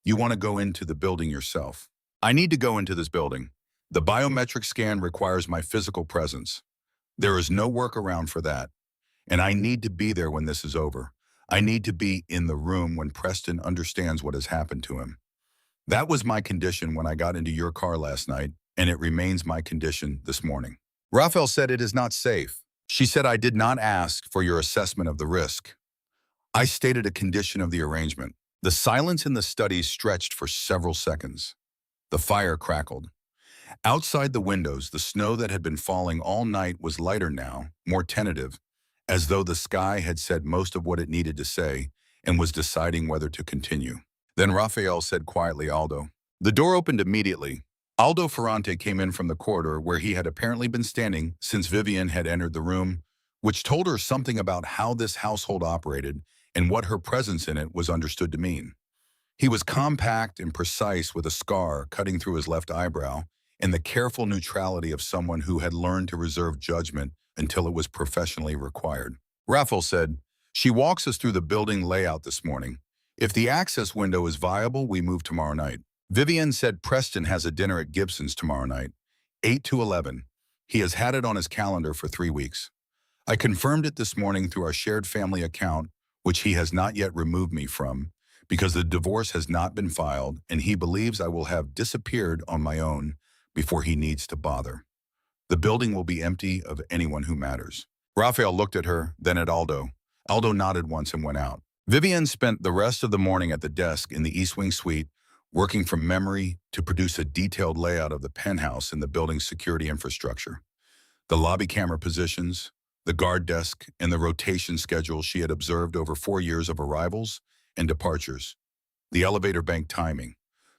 you want to go into the building yourself. I need to go into this building. The biometric scan requires my physical presence. There is no workaround for that. And I need to be there when this is over. I need to be in the room when Preston understands what has happened to him. That was my condition when I got into your car last night, and it remains my condition this morning. Raphael said it is not safe. She said I did not ask for your assessment of the risk. I stated a condition of the arrangement. The silence in the study stretched for several seconds. The fire crackled. Outside the windows, the snow that had been falling all night was lighter now, more tentative, as though the sky had said most of what it needed to say and was deciding whether to continue. Then Raphael said quietly, Aldo. The door opened immediately. Aldo Ferrante came in from the corridor where he had apparently been standing since Vivian had entered the room, which told her something about how this household operated and what her presence in it was understood to mean. He was compact and precise with a scar cutting through his left eyebrow and the careful neutrality of someone who had learned to reserve judgment until it was professionally required. Raphael said, "She walks us through the building layout this morning. If the access window is viable, we move tomorrow night." Vivian said Preston has a dinner at Gibson's tomorrow night, 8 to 11. He has had it on his calendar for 3 weeks. I confirmed it this morning through our shared family account, which he has not yet removed me from, because the divorce has not been filed and he believes I will have disappeared on my own before he needs to bother. The building will be empty of anyone who matters. Raphael looked at her, then at Aldo. Aldo nodded once and went out. Vivian spent the rest of the morning at the desk in the East Wing suite, working from memory to produce a detailed layout of the penthouse and the building's security infrastructure. The lobby camera positions, the guard desk, and the rotation schedule she had observed over 4 years of arrivals and departures. The elevator bank timing,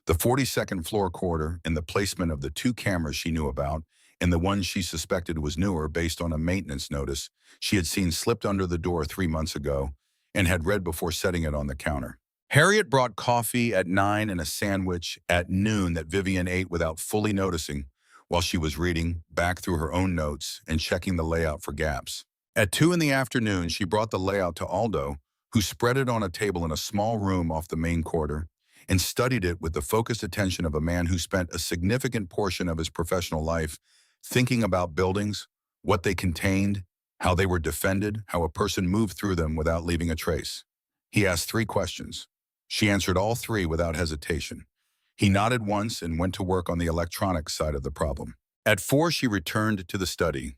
the 42nd floor corridor, and the placement of the 2 cameras she knew about, and the one she suspected was newer based on a maintenance notice she had seen slipped under the door 3 months ago and had read before setting it on the counter. Harriet brought coffee at 9 and a sandwich at noon that Vivian ate without fully noticing while she was reading back through her own notes and checking the layout for gaps. At 2 in the afternoon, she brought the layout to Aldo, who spread it on a table in a small room off the main corridor and studied it with the focused attention of a man who spent a significant portion of his professional life thinking about buildings, what they contained, how they were defended, how a person moved through them without leaving a trace. He asked 3 questions. She answered all 3 without hesitation. He nodded once and went to work on the electronics side of the problem. At 4, she returned to the study.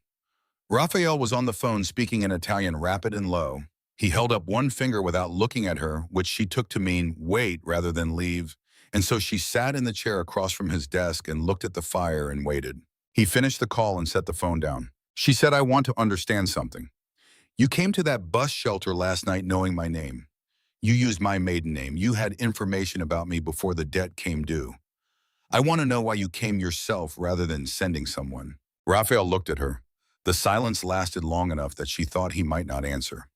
Raphael was on the phone speaking in Italian rapid and low. He held up one finger without looking at her, which she took to mean wait rather than leave, and so she sat in the chair across from his desk and looked at the fire and waited. He finished the call and set the phone down. She said, "I want to understand something. You came to that bus shelter last night knowing my name. You used my maiden name. You had information about me before the debt came due. I want to know why you came yourself rather than sending someone." Raphael looked at her. The silence lasted long enough that she thought he might not answer.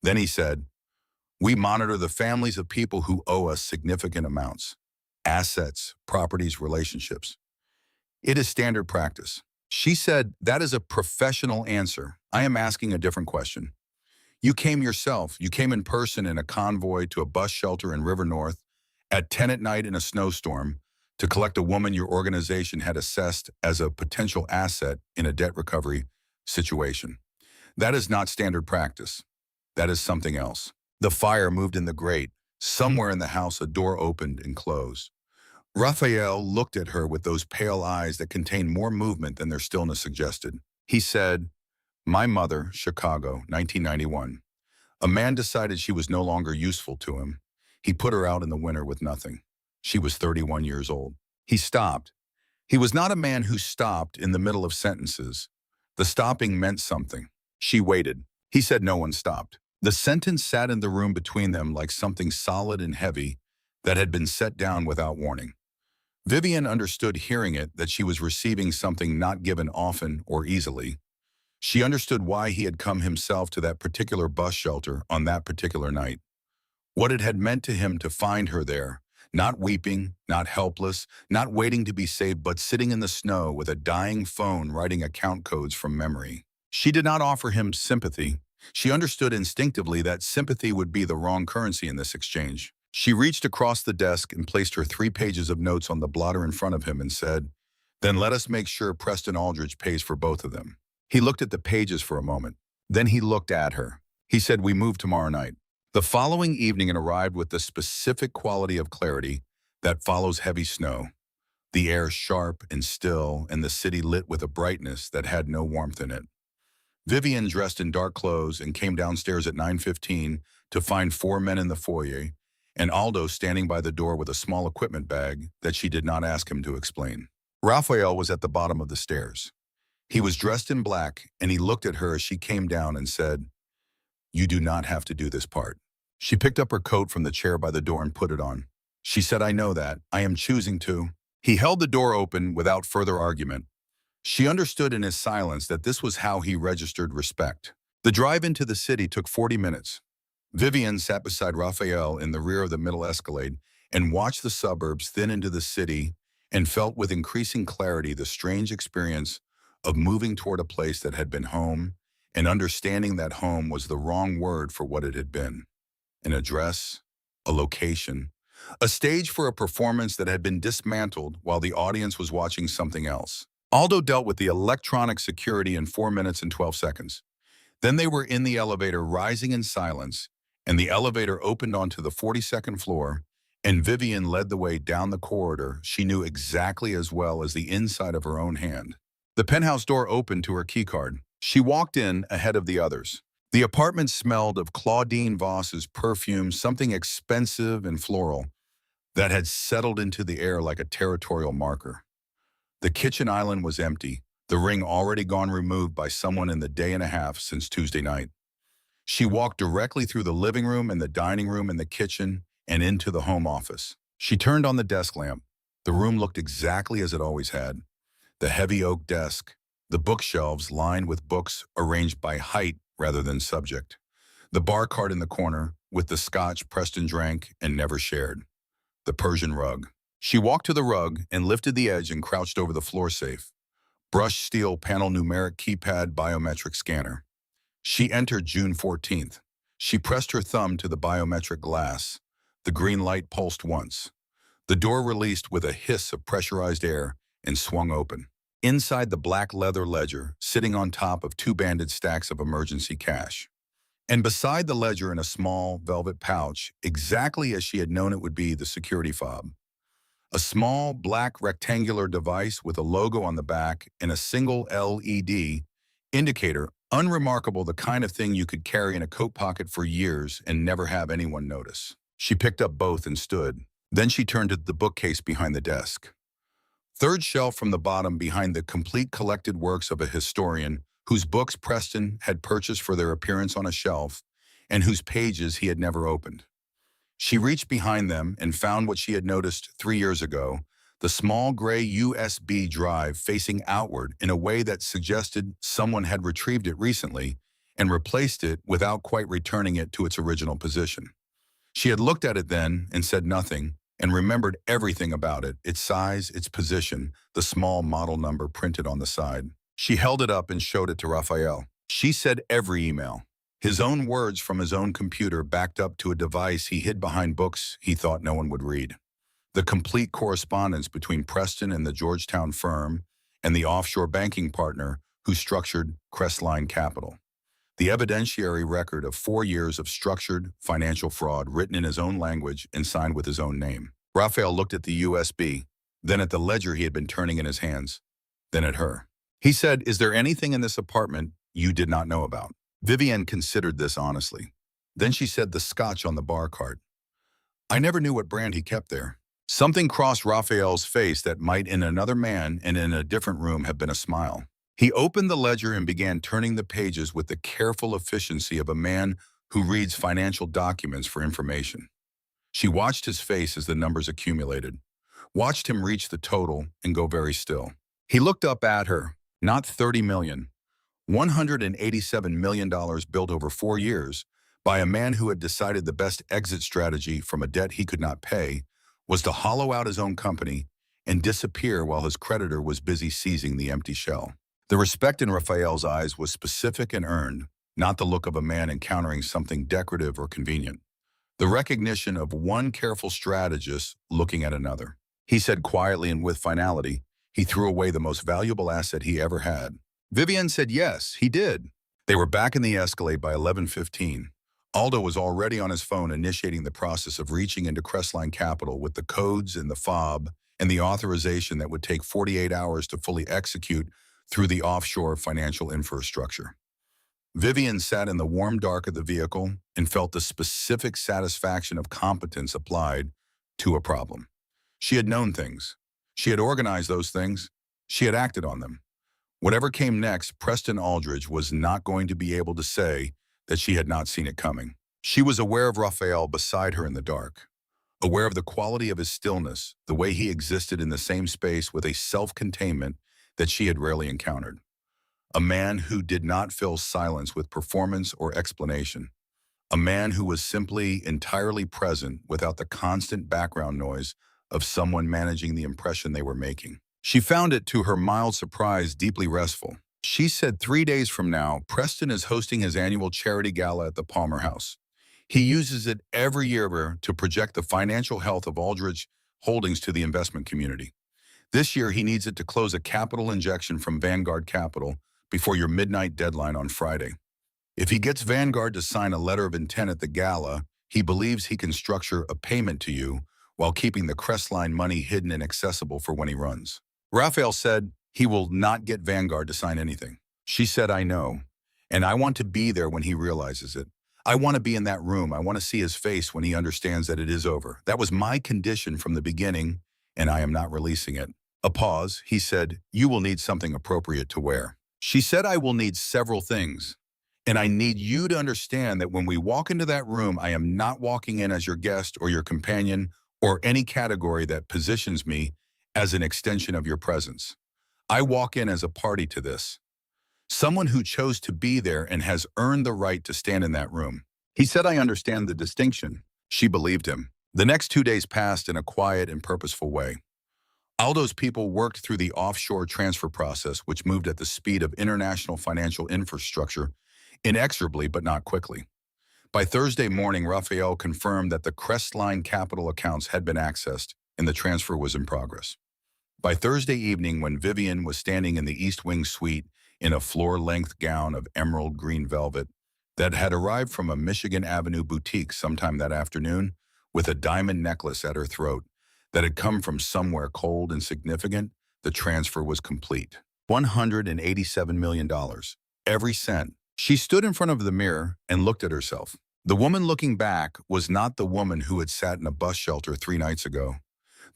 Then he said, "We monitor the families of people who owe us significant amounts. Assets, properties, relationships. It is standard practice." She said, "That is a professional answer. I am asking a different question. You came yourself. You came in person in a convoy to a bus shelter in River North at 10 at night in a snowstorm to collect a woman your organization had assessed as a potential asset in a debt recovery situation. That is not standard practice. That is something else." The fire moved in the grate. Somewhere in the house, a door opened and closed. Raphael looked at her with those pale eyes that contained more movement than their stillness suggested. He said, "My mother, Chicago, 1991. A man decided she was no longer useful to him. He put her out in the winter with nothing. She was 31 years old. He stopped. He was not a man who stopped in the middle of sentences. The stopping meant something. She waited. He said no one stopped. The sentence sat in the room between them like something solid and heavy that had been set down without warning. Vivian understood hearing it that she was receiving something not given often or easily. She understood why he had come himself to that particular bus shelter on that particular night. What it had meant to him to find her there, not weeping, not helpless, not waiting to be saved, but sitting in the snow with a dying phone writing account codes from memory. She did not offer him sympathy. She understood instinctively that sympathy would be the wrong currency in this exchange. She reached across the desk and placed her 3 pages of notes on the blotter in front of him and said, "Then let us make sure Preston Aldridge pays for both of them." He looked at the pages for a moment. Then he looked at her. He said, "We move tomorrow night." The following evening it arrived with the specific quality of clarity that follows heavy snow. The air sharp and still, and the city lit with a brightness that had no warmth in it. Vivian dressed in dark clothes and came downstairs at 9:15 to find 4 men in the foyer, and Aldo standing by the door with a small equipment bag that she did not ask him to explain. Raphael was at the bottom of the stairs. He was dressed in black, and he looked at her as she came down and said, "You do not have to do this part." She picked up her coat from the chair by the door and put it on. She said, "I know that. I am choosing to." He held the door open without further argument. She understood in his silence that this was how he registered respect. The drive into the city took 40 minutes. Vivian sat beside Raphael in the rear of the middle Escalade and watched the suburbs thin into the city and felt with increasing clarity the strange experience of moving toward a place that had been home and understanding that home was the wrong word for what it had been. An address, a location, a stage for a performance that had been dismantled while the audience was watching something else. Aldo dealt with the electronic security in 4 minutes and 12 seconds. Then they were in the elevator rising in silence, and the elevator opened onto the 42nd floor, and Vivian led the way down the corridor she knew exactly as well as the inside of her own hand. The penthouse door opened to her keycard. She walked in ahead of the others. The apartment smelled of Claudine Voss's perfume, something expensive and floral that had settled into the air like a territorial marker. The kitchen island was empty, the ring already gone removed by someone in the day and a half since Tuesday night. She walked directly through the living room and the dining room and the kitchen and into the home office. She turned on the desk lamp. The room looked exactly as it always had. The heavy oak desk, the bookshelves lined with books arranged by height rather than subject. The bar cart in the corner with the scotch Preston drank and never shared. The Persian rug. She walked to the rug and lifted the edge and crouched over the floor safe. Brushed steel panel numeric keypad biometric scanner. She entered June 14th. She pressed her thumb to the biometric glass. The green light pulsed once. The door released with a hiss of pressurized air and swung open. Inside the black leather ledger, sitting on top of 2 banded stacks of emergency cash. And beside the ledger in a small velvet pouch, exactly as she had known it would be, the security fob. A small black rectangular device with a logo on the back and a single LED indicator, unremarkable, the kind of thing you could carry in a coat pocket for years and never have anyone notice. She picked up both and stood. Then she turned to the bookcase behind the desk. Third shelf from the bottom behind the complete collected works of a historian whose books Preston had purchased for their appearance on a shelf and whose pages he had never opened. She reached behind them and found what she had noticed 3 years ago, the small gray USB drive facing outward in a way that suggested someone had retrieved it recently and replaced it without quite returning it to its original position. She had looked at it then and said nothing, and remembered everything about it, its size, its position, the small model number printed on the side. She held it up and showed it to Raphael. She said every email. His own words from his own computer backed up to a device he hid behind books he thought no one would read. The complete correspondence between Preston and the Georgetown firm and the offshore banking partner who structured Crestline Capital. The evidentiary record of 4 years of structured financial fraud written in his own language and signed with his own name. Raphael looked at the USB, then at the ledger he had been turning in his hands, then at her. He said, "Is there anything in this apartment you did not know about?" Vivian considered this honestly. Then she said the scotch on the bar cart. "I never knew what brand he kept there." Something crossed Raphael's face that might in another man and in a different room have been a smile. He opened the ledger and began turning the pages with the careful efficiency of a man who reads financial documents for information. She watched his face as the numbers accumulated, watched him reach the total and go very still. He looked up at her, not 30 million, $187 million built over 4 years by a man who had decided the best exit strategy from a debt he could not pay was to hollow out his own company and disappear while his creditor was busy seizing the empty shell. The respect in Raphael's eyes was specific and earned, not the look of a man encountering something decorative or convenient. The recognition of one careful strategist looking at another. He said quietly and with finality, he threw away the most valuable asset he ever had. Vivian said yes, he did. They were back in the Escalade by 11:15. Aldo was already on his phone initiating the process of reaching into Crestline Capital with the codes and the fob and the authorization that would take 48 hours to fully execute through the offshore financial infrastructure. Vivian sat in the warm dark of the vehicle and felt the specific satisfaction of competence applied to a problem. She had known things. She had organized those things. She had acted on them. Whatever came next, Preston Aldridge was not going to be able to say that she had not seen it coming. She was aware of Raphael beside her in the dark, aware of the quality of his stillness, the way he existed in the same space with a self-containment that she had rarely encountered. A man who did not fill silence with performance or explanation. A man who was simply entirely present without the constant background noise of someone managing the impression they were making. She found it, to her mild surprise, deeply restful. She said 3 days from now, Preston is hosting his annual charity gala at the Palmer House. He uses it every year to project the financial health of Aldrich Holdings to the investment community. This year, he needs it to close a capital injection from Vanguard Capital before your midnight deadline on Friday. If he gets Vanguard to sign a letter of intent at the gala, he believes he can structure a payment to you while keeping the Crestline money hidden and accessible for when he runs. Raphael said he will not get Vanguard to sign anything. She said, I know, and I want to be there when he realizes it. I want to be in that room. I want to see his face when he understands that it is over. That was my condition from the beginning, and I am not releasing it. A pause. He said, you will need something appropriate to wear. She said, I will need several things. And I need you to understand that when we walk into that room, I am not walking in as your guest or your companion or any category that positions me as an extension of your presence. I walk in as a party to this. Someone who chose to be there and has earned the right to stand in that room. He said, I understand the distinction. She believed him. The next 2 days passed in a quiet and purposeful way. Aldo's people worked through the offshore transfer process, which moved at the speed of international financial infrastructure, inexorably but not quickly. By Thursday morning, Raphael confirmed that the Crestline Capital accounts had been accessed and the transfer was in progress. By Thursday evening, when Vivian was standing in the East Wing suite in a floor-length gown of emerald green velvet that had arrived from a Michigan Avenue boutique sometime that afternoon, with a diamond necklace at her throat that had come from somewhere cold and significant, the transfer was complete. $187 million. Every cent. She stood in front of the mirror and looked at herself. The woman looking back was not the woman who had sat in a bus shelter 3 nights ago.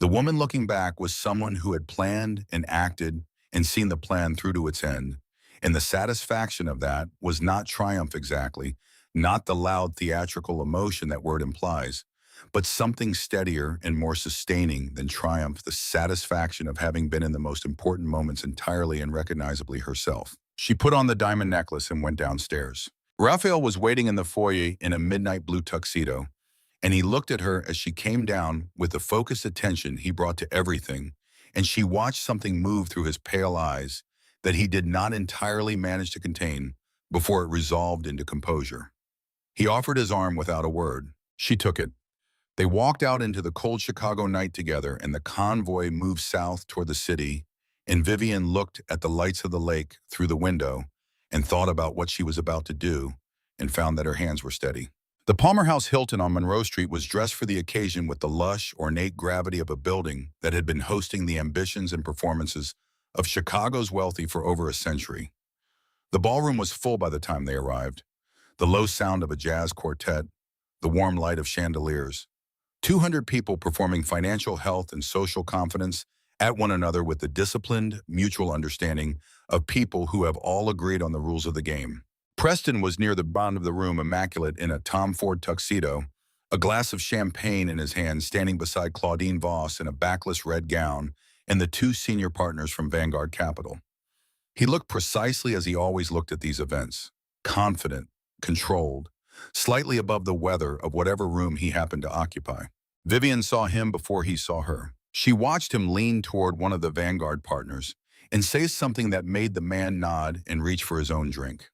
The woman looking back was someone who had planned and acted and seen the plan through to its end. And the satisfaction of that was not triumph exactly, not the loud theatrical emotion that word implies, but something steadier and more sustaining than triumph, the satisfaction of having been in the most important moments entirely and recognizably herself. She put on the diamond necklace and went downstairs. Raphael was waiting in the foyer in a midnight blue tuxedo, and he looked at her as she came down with the focused attention he brought to everything, and she watched something move through his pale eyes that he did not entirely manage to contain before it resolved into composure. He offered his arm without a word. She took it. They walked out into the cold Chicago night together, and the convoy moved south toward the city, and Vivian looked at the lights of the lake through the window and thought about what she was about to do and found that her hands were steady. The Palmer House Hilton on Monroe Street was dressed for the occasion with the lush, ornate gravity of a building that had been hosting the ambitions and performances of Chicago's wealthy for over a century. The ballroom was full by the time they arrived. The low sound of a jazz quartet, the warm light of chandeliers, 200 people performing financial health and social confidence at one another with the disciplined, mutual understanding of people who have all agreed on the rules of the game. Preston was near the bottom of the room, immaculate in a Tom Ford tuxedo, a glass of champagne in his hand, standing beside Claudine Voss in a backless red gown and the 2 senior partners from Vanguard Capital. He looked precisely as he always looked at these events, confident, controlled, slightly above the weather of whatever room he happened to occupy. Vivian saw him before he saw her. She watched him lean toward one of the Vanguard partners and say something that made the man nod and reach for his own drink.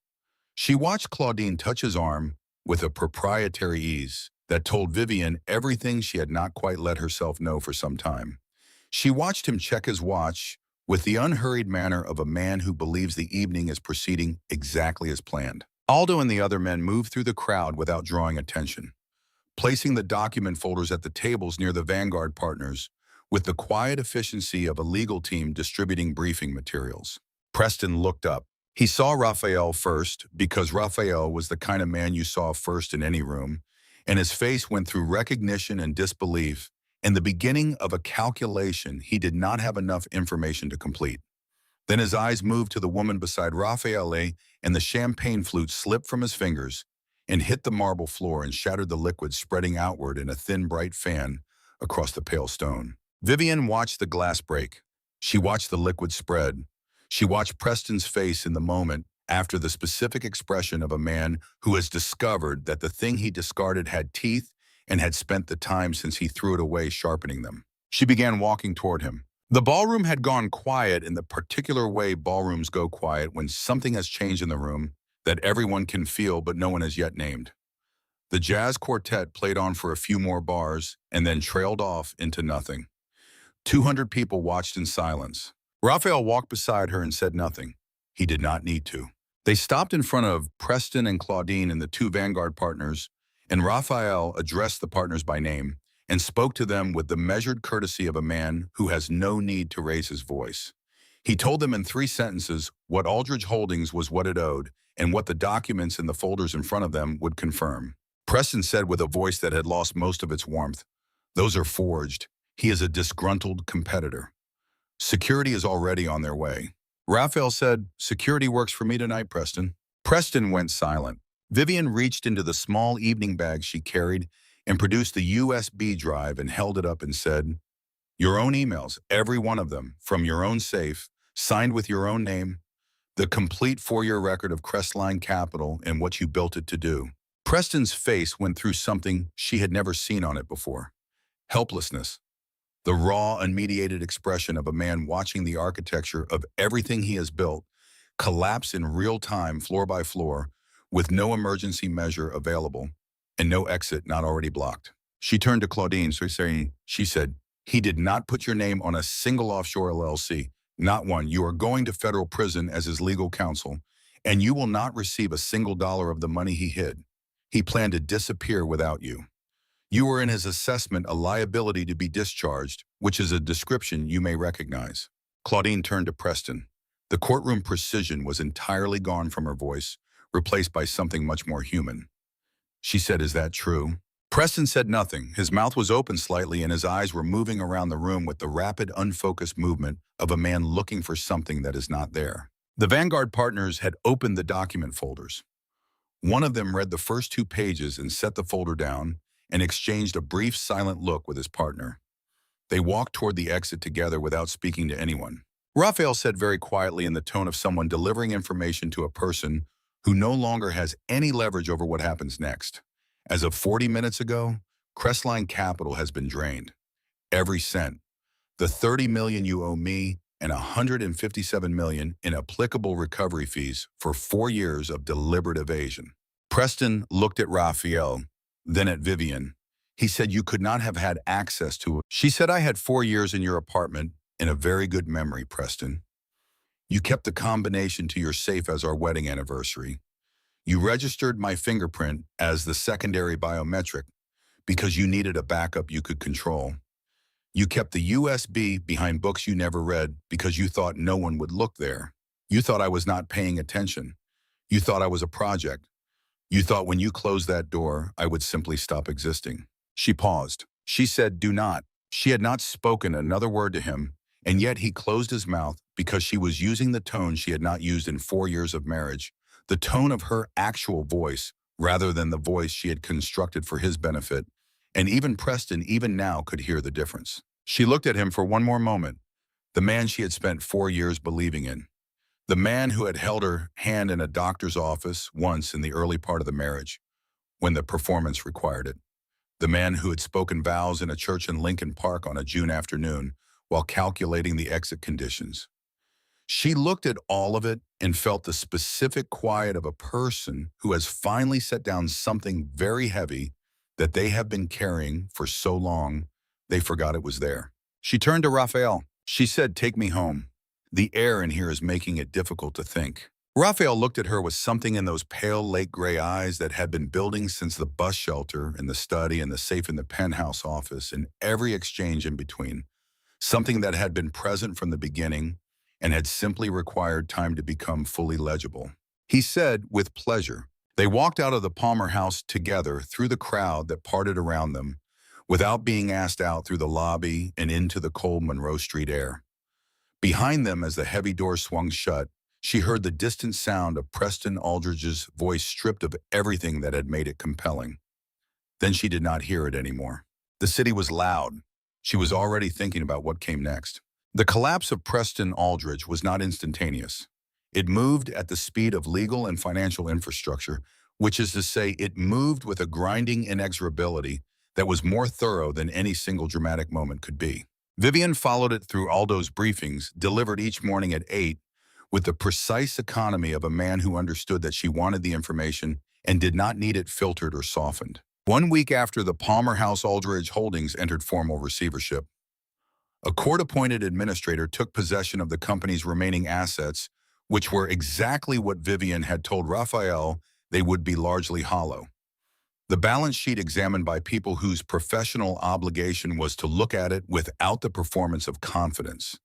She watched Claudine touch his arm with a proprietary ease that told Vivian everything she had not quite let herself know for some time. She watched him check his watch with the unhurried manner of a man who believes the evening is proceeding exactly as planned. Aldo and the other men moved through the crowd without drawing attention, placing the document folders at the tables near the Vanguard partners with the quiet efficiency of a legal team distributing briefing materials. Preston looked up. He saw Raphael first because Raphael was the kind of man you saw first in any room, and his face went through recognition and disbelief and the beginning of a calculation he did not have enough information to complete. Then his eyes moved to the woman beside Raphael, and the champagne flute slipped from his fingers and hit the marble floor and shattered the liquid spreading outward in a thin, bright fan across the pale stone. Vivian watched the glass break. She watched the liquid spread. She watched Preston's face in the moment after the specific expression of a man who has discovered that the thing he discarded had teeth and had spent the time since he threw it away sharpening them. She began walking toward him. The ballroom had gone quiet in the particular way ballrooms go quiet when something has changed in the room that everyone can feel but no one has yet named. The jazz quartet played on for a few more bars and then trailed off into nothing. 200 people watched in silence. Raphael walked beside her and said nothing. He did not need to. They stopped in front of Preston and Claudine and the two Vanguard partners, and Raphael addressed the partners by name and spoke to them with the measured courtesy of a man who has no need to raise his voice. He told them in 3 sentences what Aldridge Holdings was what it owed and what the documents in the folders in front of them would confirm. Preston said with a voice that had lost most of its warmth, "Those are forged. He is a disgruntled competitor. Security is already on their way." Raphael said, "Security works for me tonight, Preston." Preston went silent. Vivian reached into the small evening bag she carried and produced the USB drive and held it up and said, "Your own emails, every one of them, from your own safe, signed with your own name, the complete 4-year record of Crestline Capital and what you built it to do." Preston's face went through something she had never seen on it before. Helplessness. The raw, unmediated expression of a man watching the architecture of everything he has built collapse in real time, floor by floor, with no emergency measure available and no exit not already blocked. She turned to Claudine, she said, "He did not put your name on a single offshore LLC, not one. You are going to federal prison as his legal counsel, and you will not receive a single dollar of the money he hid. He planned to disappear without you. You were in his assessment a liability to be discharged, which is a description you may recognize." Claudine turned to Preston. The courtroom precision was entirely gone from her voice, replaced by something much more human. She said, "Is that true?" Preston said nothing. His mouth was open slightly and his eyes were moving around the room with the rapid, unfocused movement of a man looking for something that is not there. The Vanguard partners had opened the document folders. One of them read the first 2 pages and set the folder down and exchanged a brief, silent look with his partner. They walked toward the exit together without speaking to anyone. Raphael said very quietly in the tone of someone delivering information to a person who no longer has any leverage over what happens next. "As of 40 minutes ago, Crestline Capital has been drained. Every cent. The 30 million you owe me and 157 million in applicable recovery fees for 4 years of deliberate evasion." Preston looked at Raphael, then at Vivian. He said, "You could not have had access to it." She said, "I had 4 years in your apartment and a very good memory, Preston. You kept the combination to your safe as our wedding anniversary. You registered my fingerprint as the secondary biometric because you needed a backup you could control. You kept the USB behind books you never read because you thought no one would look there. You thought I was not paying attention. You thought I was a project. You thought when you closed that door, I would simply stop existing." She paused. She said, "Do not." She had not spoken another word to him, and yet he closed his mouth because she was using the tone she had not used in 4 years of marriage, the tone of her actual voice, rather than the voice she had constructed for his benefit, and even Preston, even now, could hear the difference. She looked at him for one more moment, the man she had spent 4 years believing in. The man who had held her hand in a doctor's office once in the early part of the marriage, when the performance required it. The man who had spoken vows in a church in Lincoln Park on a June afternoon while calculating the exit conditions. She looked at all of it and felt the specific quiet of a person who has finally set down something very heavy that they have been carrying for so long they forgot it was there. She turned to Raphael. She said, "Take me home. The air in here is making it difficult to think." Raphael looked at her with something in those pale lake gray eyes that had been building since the bus shelter and the study and the safe in the penthouse office and every exchange in between. Something that had been present from the beginning and had simply required time to become fully legible. He said, with pleasure. They walked out of the Palmer house together through the crowd that parted around them, without being asked out through the lobby and into the cold Monroe Street air. Behind them, as the heavy door swung shut, she heard the distant sound of Preston Aldridge's voice stripped of everything that had made it compelling. Then she did not hear it anymore. The city was loud. She was already thinking about what came next. The collapse of Preston Aldridge was not instantaneous. It moved at the speed of legal and financial infrastructure, which is to say it moved with a grinding inexorability that was more thorough than any single dramatic moment could be. Vivian followed it through Aldo's briefings, delivered each morning at 8, with the precise economy of a man who understood that she wanted the information and did not need it filtered or softened. 1 week after the Palmer House Aldridge Holdings entered formal receivership, a court-appointed administrator took possession of the company's remaining assets, which were exactly what Vivian had told Raphael they would be largely hollow. The balance sheet examined by people whose professional obligation was to look at it without the performance of confidence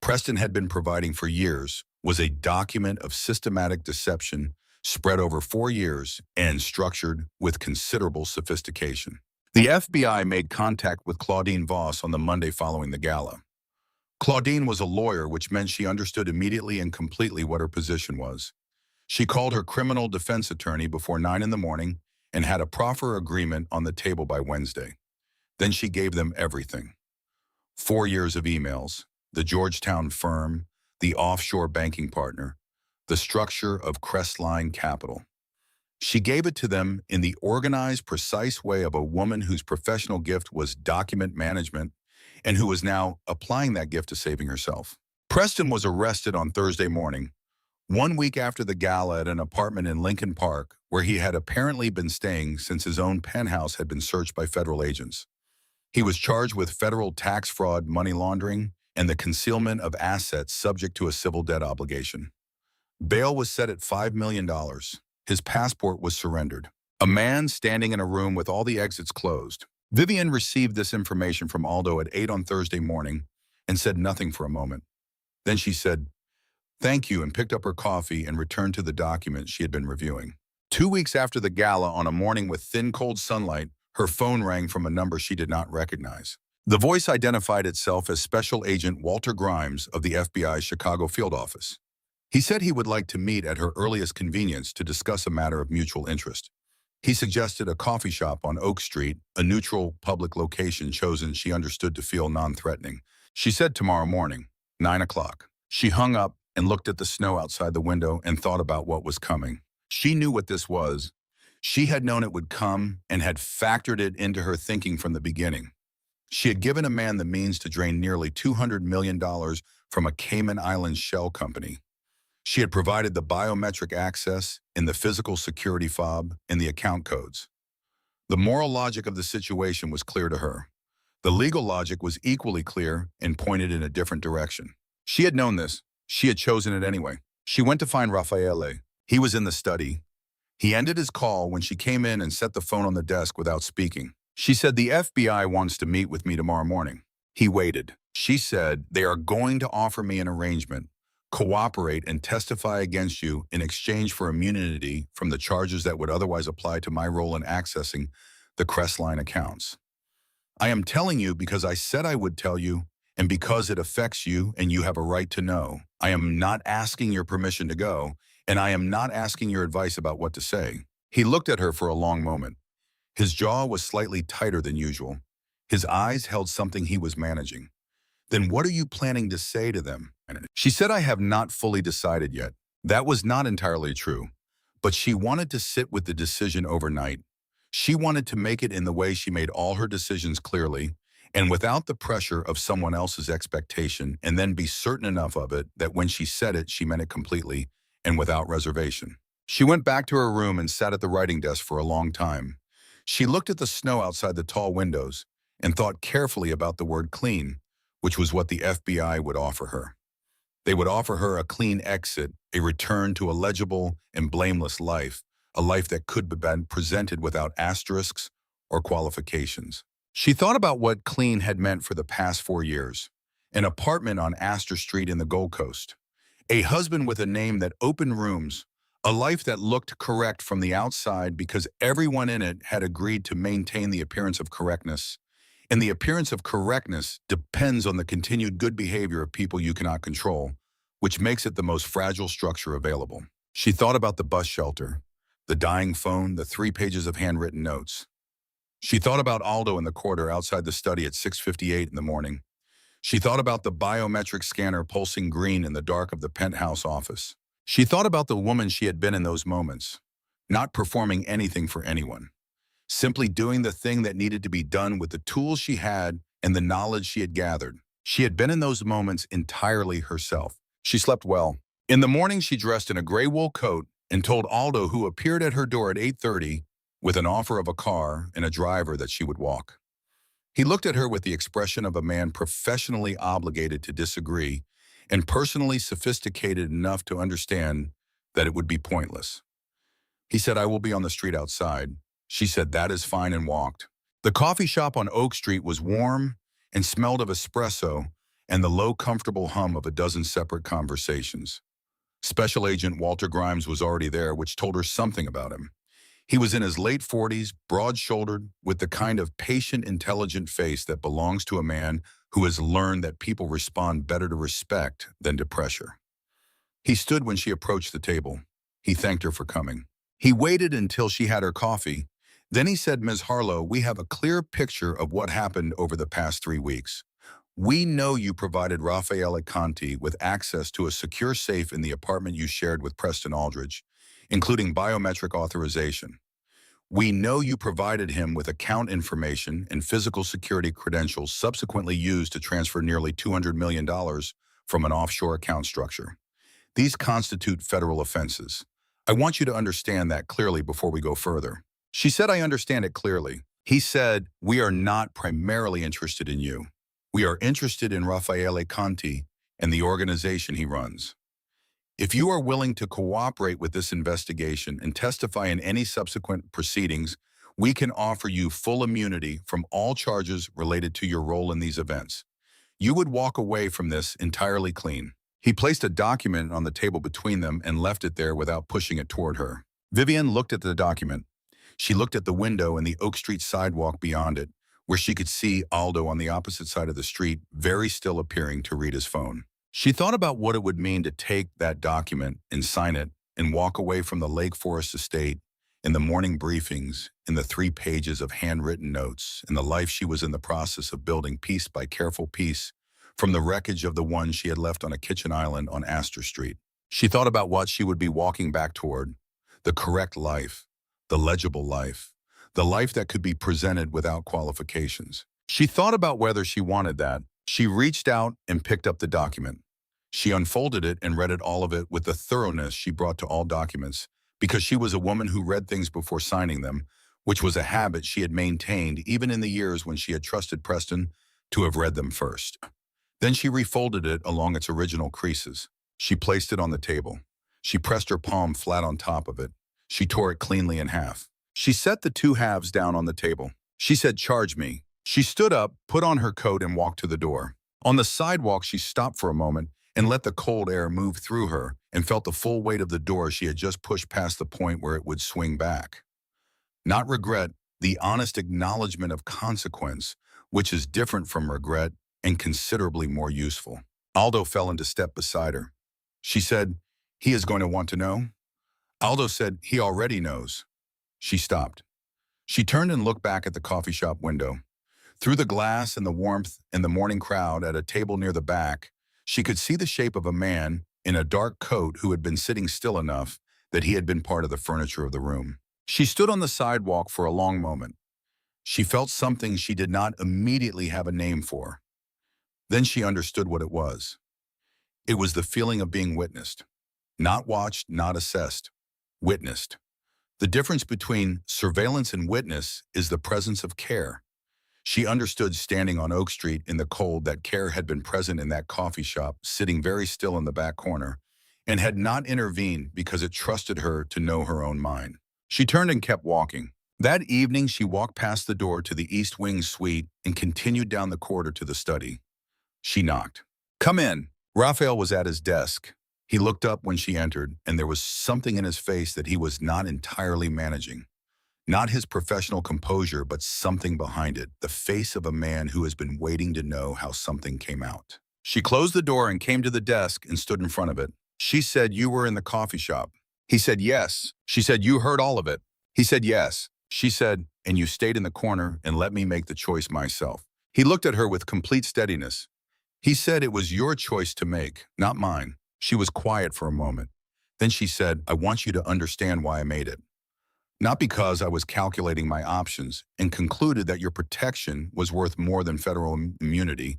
Preston had been providing for years was a document of systematic deception spread over 4 years and structured with considerable sophistication. The FBI made contact with Claudine Voss on the Monday following the gala. Claudine was a lawyer, which meant she understood immediately and completely what her position was. She called her criminal defense attorney before 9 in the morning and had a proffer agreement on the table by Wednesday. Then she gave them everything. 4 years of emails, the Georgetown firm, the offshore banking partner, the structure of Crestline Capital. She gave it to them in the organized, precise way of a woman whose professional gift was document management and who was now applying that gift to saving herself. Preston was arrested on Thursday morning, 1 week after the gala at an apartment in Lincoln Park, where he had apparently been staying since his own penthouse had been searched by federal agents. He was charged with federal tax fraud, money laundering, and the concealment of assets subject to a civil debt obligation. Bail was set at $5 million. His passport was surrendered. A man standing in a room with all the exits closed. Vivian received this information from Aldo at 8 on Thursday morning and said nothing for a moment. Then she said, "Thank you," and picked up her coffee and returned to the document she had been reviewing. 2 weeks after the gala, on a morning with thin, cold sunlight, her phone rang from a number she did not recognize. The voice identified itself as Special Agent Walter Grimes of the FBI's Chicago field office. He said he would like to meet at her earliest convenience to discuss a matter of mutual interest. He suggested a coffee shop on Oak Street, a neutral public location chosen she understood to feel non-threatening. She said tomorrow morning, 9 o'clock. She hung up and looked at the snow outside the window and thought about what was coming. She knew what this was. She had known it would come and had factored it into her thinking from the beginning. She had given a man the means to drain nearly $200 million from a Cayman Islands shell company. She had provided the biometric access and the physical security fob and the account codes. The moral logic of the situation was clear to her. The legal logic was equally clear and pointed in a different direction. She had known this. She had chosen it anyway. She went to find Raffaele. He was in the study. He ended his call when she came in and set the phone on the desk without speaking. She said, "The FBI wants to meet with me tomorrow morning." He waited. She said, "They are going to offer me an arrangement, cooperate and testify against you in exchange for immunity from the charges that would otherwise apply to my role in accessing the Crestline accounts. I am telling you because I said I would tell you and because it affects you and you have a right to know. I am not asking your permission to go, and I am not asking your advice about what to say." He looked at her for a long moment. His jaw was slightly tighter than usual. His eyes held something he was managing. "Then what are you planning to say to them?" She said, "I have not fully decided yet." That was not entirely true, but she wanted to sit with the decision overnight. She wanted to make it in the way she made all her decisions clearly and without the pressure of someone else's expectation, and then be certain enough of it that when she said it, she meant it completely and without reservation. She went back to her room and sat at the writing desk for a long time. She looked at the snow outside the tall windows and thought carefully about the word clean, which was what the FBI would offer her. They would offer her a clean exit, a return to a legible and blameless life, a life that could be presented without asterisks or qualifications. She thought about what clean had meant for the past 4 years. An apartment on Astor Street in the Gold Coast. A husband with a name that opened rooms. A life that looked correct from the outside because everyone in it had agreed to maintain the appearance of correctness. And the appearance of correctness depends on the continued good behavior of people you cannot control, which makes it the most fragile structure available. She thought about the bus shelter, the dying phone, the 3 pages of handwritten notes. She thought about Aldo in the corridor outside the study at 6:58 in the morning. She thought about the biometric scanner pulsing green in the dark of the penthouse office. She thought about the woman she had been in those moments, not performing anything for anyone, simply doing the thing that needed to be done with the tools she had and the knowledge she had gathered. She had been in those moments entirely herself. She slept well. In the morning, she dressed in a gray wool coat and told Aldo, who appeared at her door at 8:30 with an offer of a car and a driver, that she would walk. He looked at her with the expression of a man professionally obligated to disagree and personally sophisticated enough to understand that it would be pointless. He said, "I will be on the street outside." She said, "That is fine," and walked. The coffee shop on Oak Street was warm and smelled of espresso and the low, comfortable hum of a dozen separate conversations. Special Agent Walter Grimes was already there, which told her something about him. He was in his late 40s, broad-shouldered, with the kind of patient, intelligent face that belongs to a man who has learned that people respond better to respect than to pressure. He stood when she approached the table. He thanked her for coming. He waited until she had her coffee. Then he said, "Ms. Harlow, we have a clear picture of what happened over the past 3 weeks. We know you provided Raffaele Conti with access to a secure safe in the apartment you shared with Preston Aldridge, including biometric authorization. We know you provided him with account information and physical security credentials subsequently used to transfer nearly $200 million from an offshore account structure. These constitute federal offenses. I want you to understand that clearly before we go further." She said, "I understand it clearly." He said, "We are not primarily interested in you. We are interested in Raffaele Conti and the organization he runs. If you are willing to cooperate with this investigation and testify in any subsequent proceedings, we can offer you full immunity from all charges related to your role in these events. You would walk away from this entirely clean." He placed a document on the table between them and left it there without pushing it toward her. Vivian looked at the document. She looked at the window and the Oak Street sidewalk beyond it, where she could see Aldo on the opposite side of the street, very still, appearing to read his phone. She thought about what it would mean to take that document and sign it and walk away from the Lake Forest estate, in the morning briefings, in the 3 pages of handwritten notes, in the life she was in the process of building piece by careful piece from the wreckage of the one she had left on a kitchen island on Astor Street. She thought about what she would be walking back toward, the correct life, the legible life, the life that could be presented without qualifications. She thought about whether she wanted that. She reached out and picked up the document. She unfolded it and read it, all of it, with the thoroughness she brought to all documents, because she was a woman who read things before signing them, which was a habit she had maintained even in the years when she had trusted Preston to have read them first. Then she refolded it along its original creases. She placed it on the table. She pressed her palm flat on top of it. She tore it cleanly in half. She set the 2 halves down on the table. She said, "Charge me." She stood up, put on her coat, and walked to the door. On the sidewalk, she stopped for a moment and let the cold air move through her and felt the full weight of the door she had just pushed past the point where it would swing back. Not regret, the honest acknowledgement of consequence, which is different from regret and considerably more useful. Aldo fell into step beside her. She said, "He is going to want to know?" Aldo said, "He already knows." She stopped. She turned and looked back at the coffee shop window. Through the glass and the warmth and the morning crowd at a table near the back, she could see the shape of a man in a dark coat who had been sitting still enough that he had been part of the furniture of the room. She stood on the sidewalk for a long moment. She felt something she did not immediately have a name for. Then she understood what it was. It was the feeling of being witnessed. Not watched, not assessed. Witnessed. The difference between surveillance and witness is the presence of care. She understood, standing on Oak Street in the cold, that care had been present in that coffee shop, sitting very still in the back corner, and had not intervened because it trusted her to know her own mind. She turned and kept walking. That evening, she walked past the door to the East Wing suite and continued down the corridor to the study. She knocked. "Come in." Raphael was at his desk. He looked up when she entered, and there was something in his face that he was not entirely managing. Not his professional composure, but something behind it, the face of a man who has been waiting to know how something came out. She closed the door and came to the desk and stood in front of it. She said, "You were in the coffee shop." He said, "Yes." She said, "You heard all of it." He said, "Yes." She said, "And you stayed in the corner and let me make the choice myself." He looked at her with complete steadiness. He said it was your choice to make, not mine. She was quiet for a moment. Then she said, I want you to understand why I made it. Not because I was calculating my options, and concluded that your protection was worth more than federal immunity.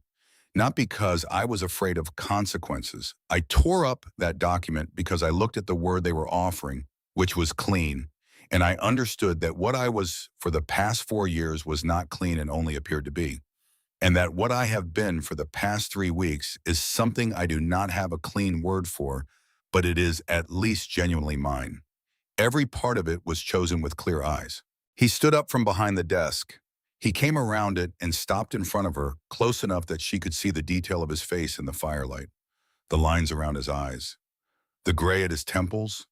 Not because I was afraid of consequences. I tore up that document because I looked at the word they were offering, which was clean. And I understood that what I was for the past 4 years was not clean and only appeared to be. And that what I have been for the past 3 weeks is something I do not have a clean word for, but it is at least genuinely mine. Every part of it was chosen with clear eyes. He stood up from behind the desk. He came around it and stopped in front of her, close enough that she could see the detail of his face in the firelight, the lines around his eyes, the gray at his temples,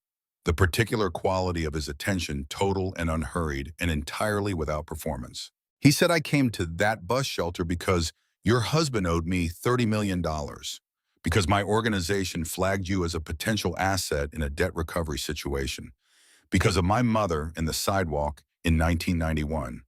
the particular quality of his attention, total and unhurried and entirely without performance. He said, I came to that bus shelter because your husband owed me $30 million, because my organization flagged you as a potential asset in a debt recovery situation, because of my mother in the sidewalk in 1991.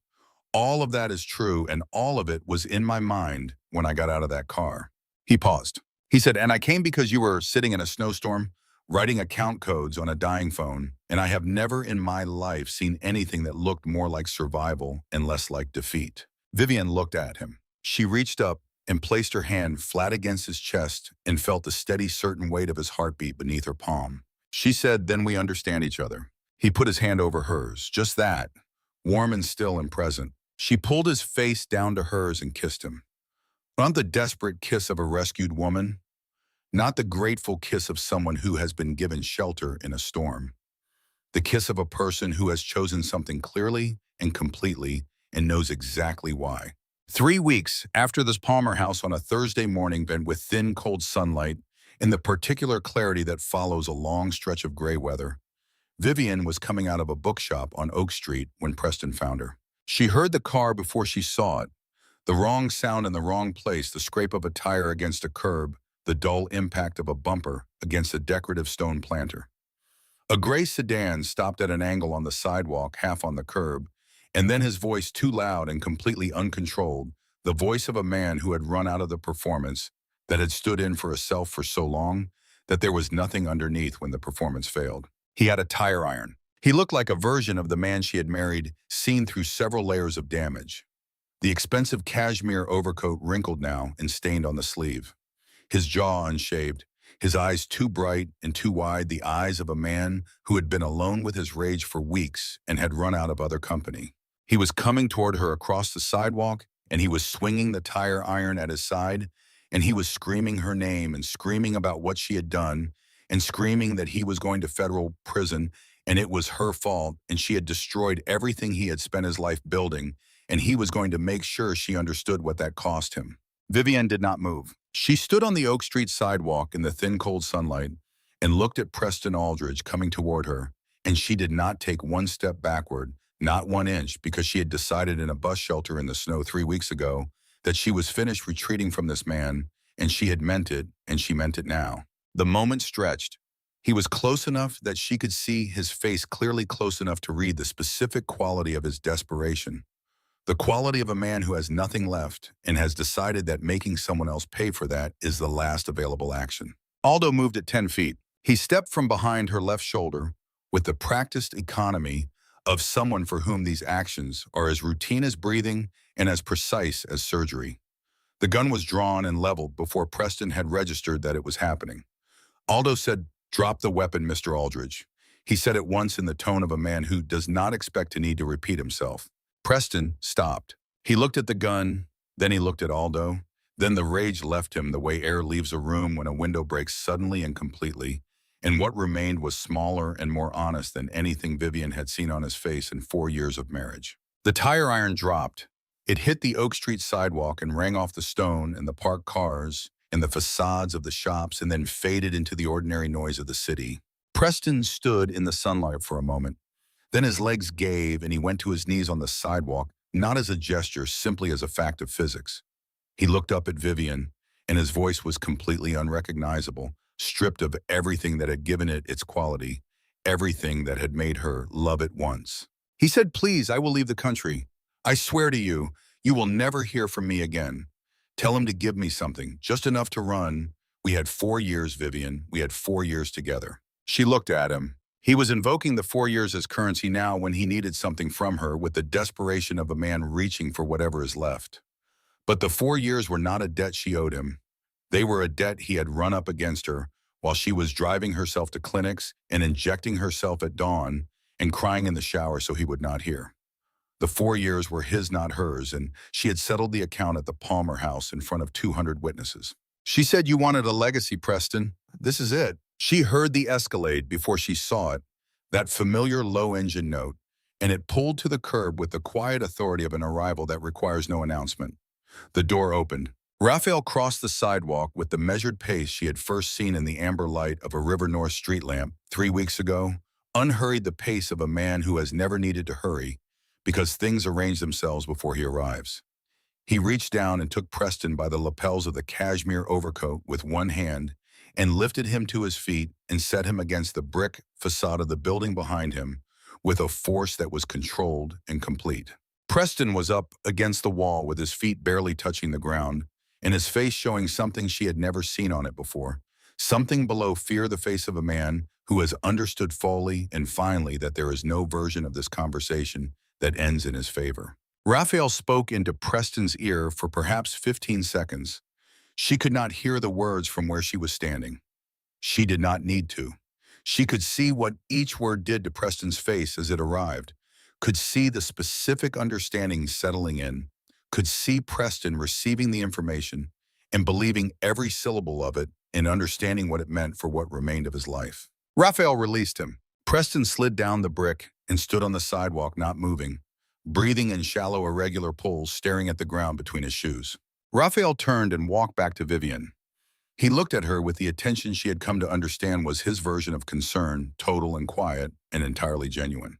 All of that is true, and all of it was in my mind when I got out of that car. He paused. He said, and I came because you were sitting in a snowstorm, writing account codes on a dying phone, and I have never in my life seen anything that looked more like survival and less like defeat. Vivian looked at him. She reached up and placed her hand flat against his chest and felt the steady, certain weight of his heartbeat beneath her palm. She said, then we understand each other. He put his hand over hers, just that, warm and still and present. She pulled his face down to hers and kissed him. Not the desperate kiss of a rescued woman, not the grateful kiss of someone who has been given shelter in a storm. The kiss of a person who has chosen something clearly and completely and knows exactly why. 3 weeks after this Palmer house on a Thursday morning bent with thin, cold sunlight and the particular clarity that follows a long stretch of gray weather, Vivian was coming out of a bookshop on Oak Street when Preston found her. She heard the car before she saw it. The wrong sound in the wrong place, the scrape of a tire against a curb, the dull impact of a bumper against a decorative stone planter. A gray sedan stopped at an angle on the sidewalk, half on the curb, and then his voice, too loud and completely uncontrolled, the voice of a man who had run out of the performance, that had stood in for himself for so long that there was nothing underneath when the performance failed. He had a tire iron. He looked like a version of the man she had married, seen through several layers of damage. The expensive cashmere overcoat wrinkled now and stained on the sleeve. His jaw unshaved, his eyes too bright and too wide, the eyes of a man who had been alone with his rage for weeks and had run out of other company. He was coming toward her across the sidewalk, and he was swinging the tire iron at his side, and he was screaming her name and screaming about what she had done and screaming that he was going to federal prison and it was her fault, and she had destroyed everything he had spent his life building, and he was going to make sure she understood what that cost him. Vivian did not move. She stood on the Oak Street sidewalk in the thin, cold sunlight and looked at Preston Aldridge coming toward her, and she did not take one step backward, not 1 inch, because she had decided in a bus shelter in the snow 3 weeks ago that she was finished retreating from this man, and she had meant it, and she meant it now. The moment stretched. He was close enough that she could see his face clearly, close enough to read the specific quality of his desperation. The quality of a man who has nothing left and has decided that making someone else pay for that is the last available action. Aldo moved at 10 feet. He stepped from behind her left shoulder with the practiced economy of someone for whom these actions are as routine as breathing and as precise as surgery. The gun was drawn and leveled before Preston had registered that it was happening. Aldo said, "Drop the weapon, Mr. Aldridge." He said it once in the tone of a man who does not expect to need to repeat himself. Preston stopped. He looked at the gun, then he looked at Aldo. Then the rage left him the way air leaves a room when a window breaks suddenly and completely, and what remained was smaller and more honest than anything Vivian had seen on his face in 4 years of marriage. The tire iron dropped. It hit the Oak Street sidewalk and rang off the stone and the parked cars and the facades of the shops, and then faded into the ordinary noise of the city. Preston stood in the sunlight for a moment. Then his legs gave and he went to his knees on the sidewalk, not as a gesture, simply as a fact of physics. He looked up at Vivian, and his voice was completely unrecognizable, stripped of everything that had given it its quality, everything that had made her love it once. He said, "Please, I will leave the country. I swear to you, you will never hear from me again. Tell him to give me something, just enough to run. We had 4 years, Vivian. We had 4 years together. She looked at him. He was invoking the 4 years as currency now when he needed something from her with the desperation of a man reaching for whatever is left. But the 4 years were not a debt she owed him. They were a debt he had run up against her while she was driving herself to clinics and injecting herself at dawn and crying in the shower so he would not hear. The 4 years were his, not hers, and she had settled the account at the Palmer house in front of 200 witnesses. She said, "You wanted a legacy, Preston. This is it." She heard the Escalade before she saw it, that familiar low engine note, and it pulled to the curb with the quiet authority of an arrival that requires no announcement. The door opened. Raphael crossed the sidewalk with the measured pace she had first seen in the amber light of a River North street lamp 3 weeks ago, unhurried the pace of a man who has never needed to hurry because things arrange themselves before he arrives. He reached down and took Preston by the lapels of the cashmere overcoat with one hand and lifted him to his feet and set him against the brick facade of the building behind him with a force that was controlled and complete. Preston was up against the wall with his feet barely touching the ground and his face showing something she had never seen on it before, something below fear, the face of a man who has understood fully and finally that there is no version of this conversation that ends in his favor. Raphael spoke into Preston's ear for perhaps 15 seconds. She could not hear the words from where she was standing. She did not need to. She could see what each word did to Preston's face as it arrived, could see the specific understanding settling in, could see Preston receiving the information and believing every syllable of it and understanding what it meant for what remained of his life. Raphael released him. Preston slid down the brick and stood on the sidewalk, not moving, breathing in shallow, irregular pulls, staring at the ground between his shoes. Raphael turned and walked back to Vivian. He looked at her with the attention she had come to understand was his version of concern, total and quiet and entirely genuine.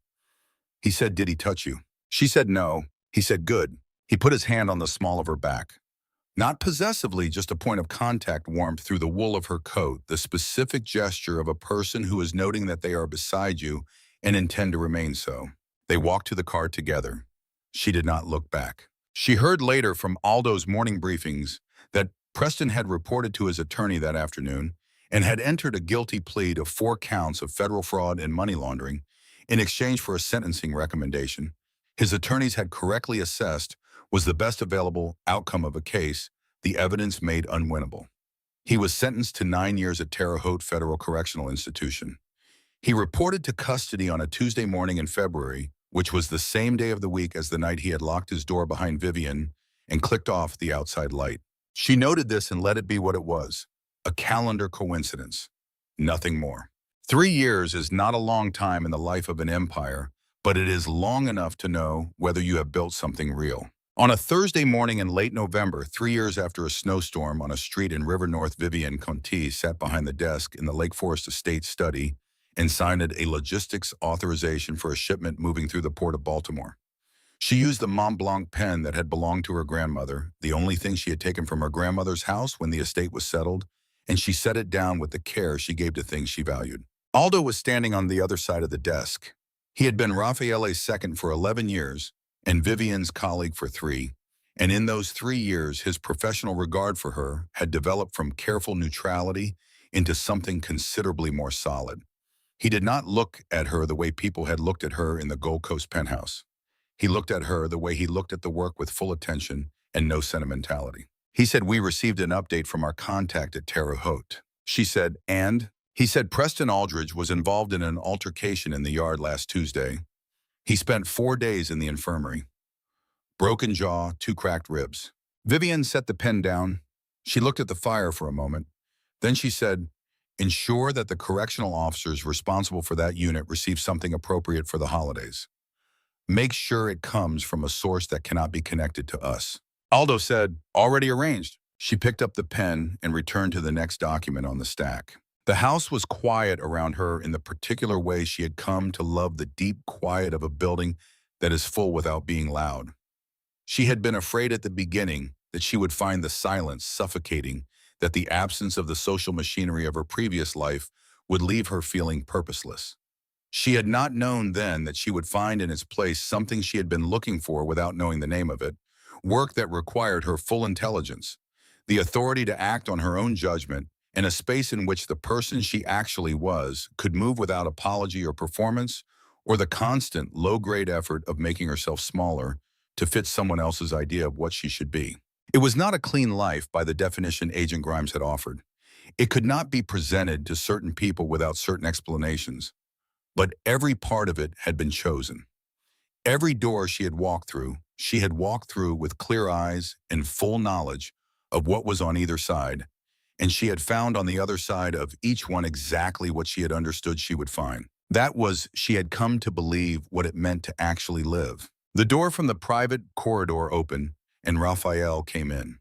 He said, "Did he touch you?" She said no. He said, "Good." He put his hand on the small of her back. Not possessively, just a point of contact warmth through the wool of her coat, the specific gesture of a person who is noting that they are beside you and intend to remain so. They walked to the car together. She did not look back. She heard later from Aldo's morning briefings that Preston had reported to his attorney that afternoon and had entered a guilty plea to 4 counts of federal fraud and money laundering in exchange for a sentencing recommendation his attorneys had correctly assessed was the best available outcome of a case the evidence made unwinnable. He was sentenced to 9 years at Terre Haute Federal Correctional Institution. He reported to custody on a Tuesday morning in February, which was the same day of the week as the night he had locked his door behind Vivian and clicked off the outside light. She noted this and let it be what it was, a calendar coincidence, nothing more. 3 years is not a long time in the life of an empire, but it is long enough to know whether you have built something real. On a Thursday morning in late November, 3 years after a snowstorm on a street in River North, Vivian Conti sat behind the desk in the Lake Forest Estate study and signed a logistics authorization for a shipment moving through the port of Baltimore. She used the Mont Blanc pen that had belonged to her grandmother, the only thing she had taken from her grandmother's house when the estate was settled, and she set it down with the care she gave to things she valued. Aldo was standing on the other side of the desk. He had been Raffaele's second for 11 years and Vivian's colleague for 3, and in those 3 years his professional regard for her had developed from careful neutrality into something considerably more solid. He did not look at her the way people had looked at her in the Gold Coast penthouse. He looked at her the way he looked at the work, with full attention and no sentimentality. He said, "We received an update from our contact at Terre Haute." She said, "And?" He said, "Preston Aldridge was involved in an altercation in the yard last Tuesday. He spent 4 days in the infirmary. Broken jaw, 2 cracked ribs." Vivian set the pen down. She looked at the fire for a moment. Then she said, "Ensure that the correctional officers responsible for that unit receive something appropriate for the holidays. Make sure it comes from a source that cannot be connected to us." Aldo said, "Already arranged." She picked up the pen and returned to the next document on the stack. The house was quiet around her in the particular way she had come to love the deep quiet of a building that is full without being loud. She had been afraid at the beginning that she would find the silence suffocating, that the absence of the social machinery of her previous life would leave her feeling purposeless. She had not known then that she would find in its place something she had been looking for without knowing the name of it, work that required her full intelligence, the authority to act on her own judgment, and a space in which the person she actually was could move without apology or performance, or the constant, low-grade effort of making herself smaller to fit someone else's idea of what she should be. It was not a clean life by the definition Agent Grimes had offered. It could not be presented to certain people without certain explanations, but every part of it had been chosen. Every door she had walked through with clear eyes and full knowledge of what was on either side, and she had found on the other side of each one exactly what she had understood she would find. That was, she had come to believe what it meant to actually live. The door from the private corridor opened, and Raphael came in.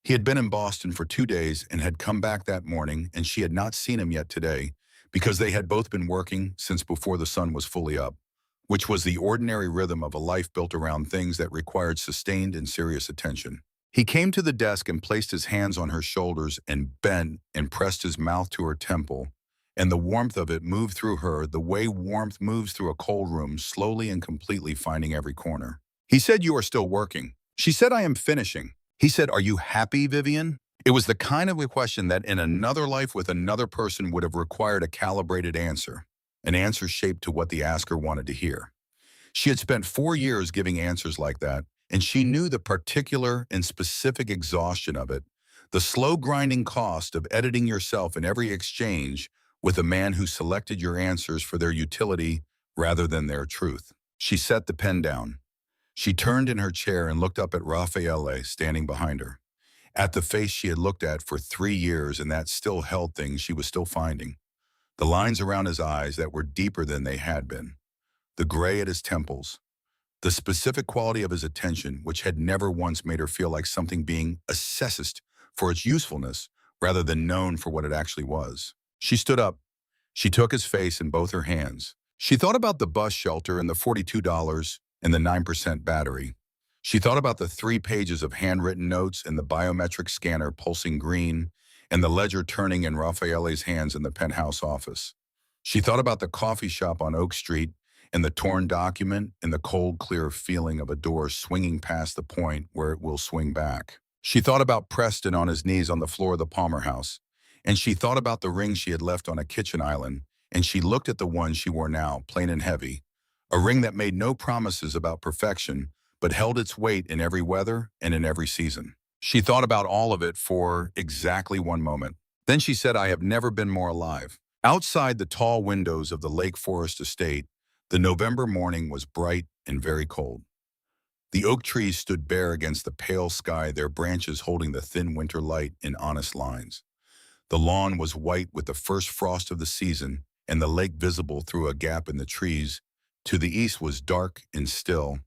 He had been in Boston for 2 days and had come back that morning, and she had not seen him yet today because they had both been working since before the sun was fully up, which was the ordinary rhythm of a life built around things that required sustained and serious attention. He came to the desk and placed his hands on her shoulders and bent and pressed his mouth to her temple, and the warmth of it moved through her the way warmth moves through a cold room, slowly and completely finding every corner. He said, "You are still working." She said, "I am finishing." He said, "Are you happy, Vivian?" It was the kind of a question that in another life with another person would have required a calibrated answer, an answer shaped to what the asker wanted to hear. She had spent 4 years giving answers like that, and she knew the particular and specific exhaustion of it, the slow grinding cost of editing yourself in every exchange with a man who selected your answers for their utility rather than their truth. She set the pen down. She turned in her chair and looked up at Raffaele standing behind her, at the face she had looked at for 3 years and that still held things she was still finding. The lines around his eyes that were deeper than they had been, the gray at his temples, the specific quality of his attention, which had never once made her feel like something being assessed for its usefulness rather than known for what it actually was. She stood up. She took his face in both her hands. She thought about the bus shelter and the $42 and the 9% battery. She thought about the 3 pages of handwritten notes and the biometric scanner pulsing green and the ledger turning in Raffaele's hands in the penthouse office. She thought about the coffee shop on Oak Street and the torn document and the cold, clear feeling of a door swinging past the point where it will swing back. She thought about Preston on his knees on the floor of the Palmer house, and she thought about the ring she had left on a kitchen island, and she looked at the one she wore now, plain and heavy, a ring that made no promises about perfection, but held its weight in every weather and in every season. She thought about all of it for exactly 1 moment. Then she said, "I have never been more alive." Outside the tall windows of the Lake Forest estate, the November morning was bright and very cold. The oak trees stood bare against the pale sky, their branches holding the thin winter light in honest lines. The lawn was white with the first frost of the season, and the lake visible through a gap in the trees. To the east was dark and still,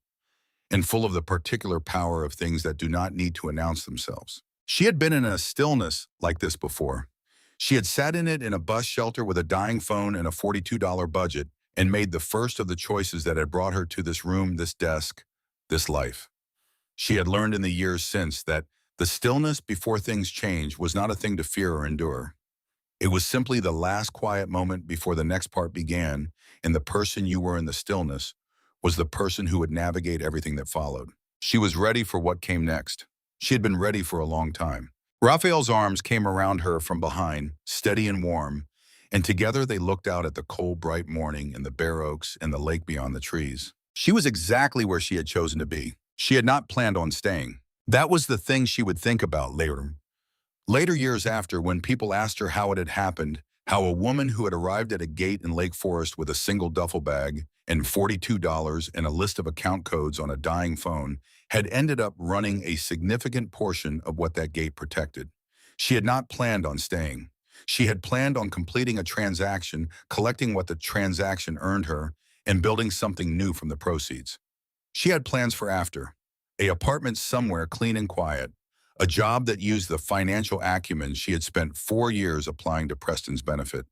and full of the particular power of things that do not need to announce themselves. She had been in a stillness like this before. She had sat in it in a bus shelter with a dying phone and a $42 budget, and made the first of the choices that had brought her to this room, this desk, this life. She had learned in the years since that the stillness before things change was not a thing to fear or endure. It was simply the last quiet moment before the next part began, and the person you were in the stillness was the person who would navigate everything that followed. She was ready for what came next. She had been ready for a long time. Raphael's arms came around her from behind, steady and warm, and together they looked out at the cold, bright morning and the bare oaks and the lake beyond the trees. She was exactly where she had chosen to be. She had not planned on staying. That was the thing she would think about later. Later years after, when people asked her how it had happened, how a woman who had arrived at a gate in Lake Forest with a single duffel bag and $42 and a list of account codes on a dying phone had ended up running a significant portion of what that gate protected. She had not planned on staying. She had planned on completing a transaction, collecting what the transaction earned her, and building something new from the proceeds. She had plans for after, an apartment somewhere clean and quiet, a job that used the financial acumen she had spent 4 years applying to Preston's benefit,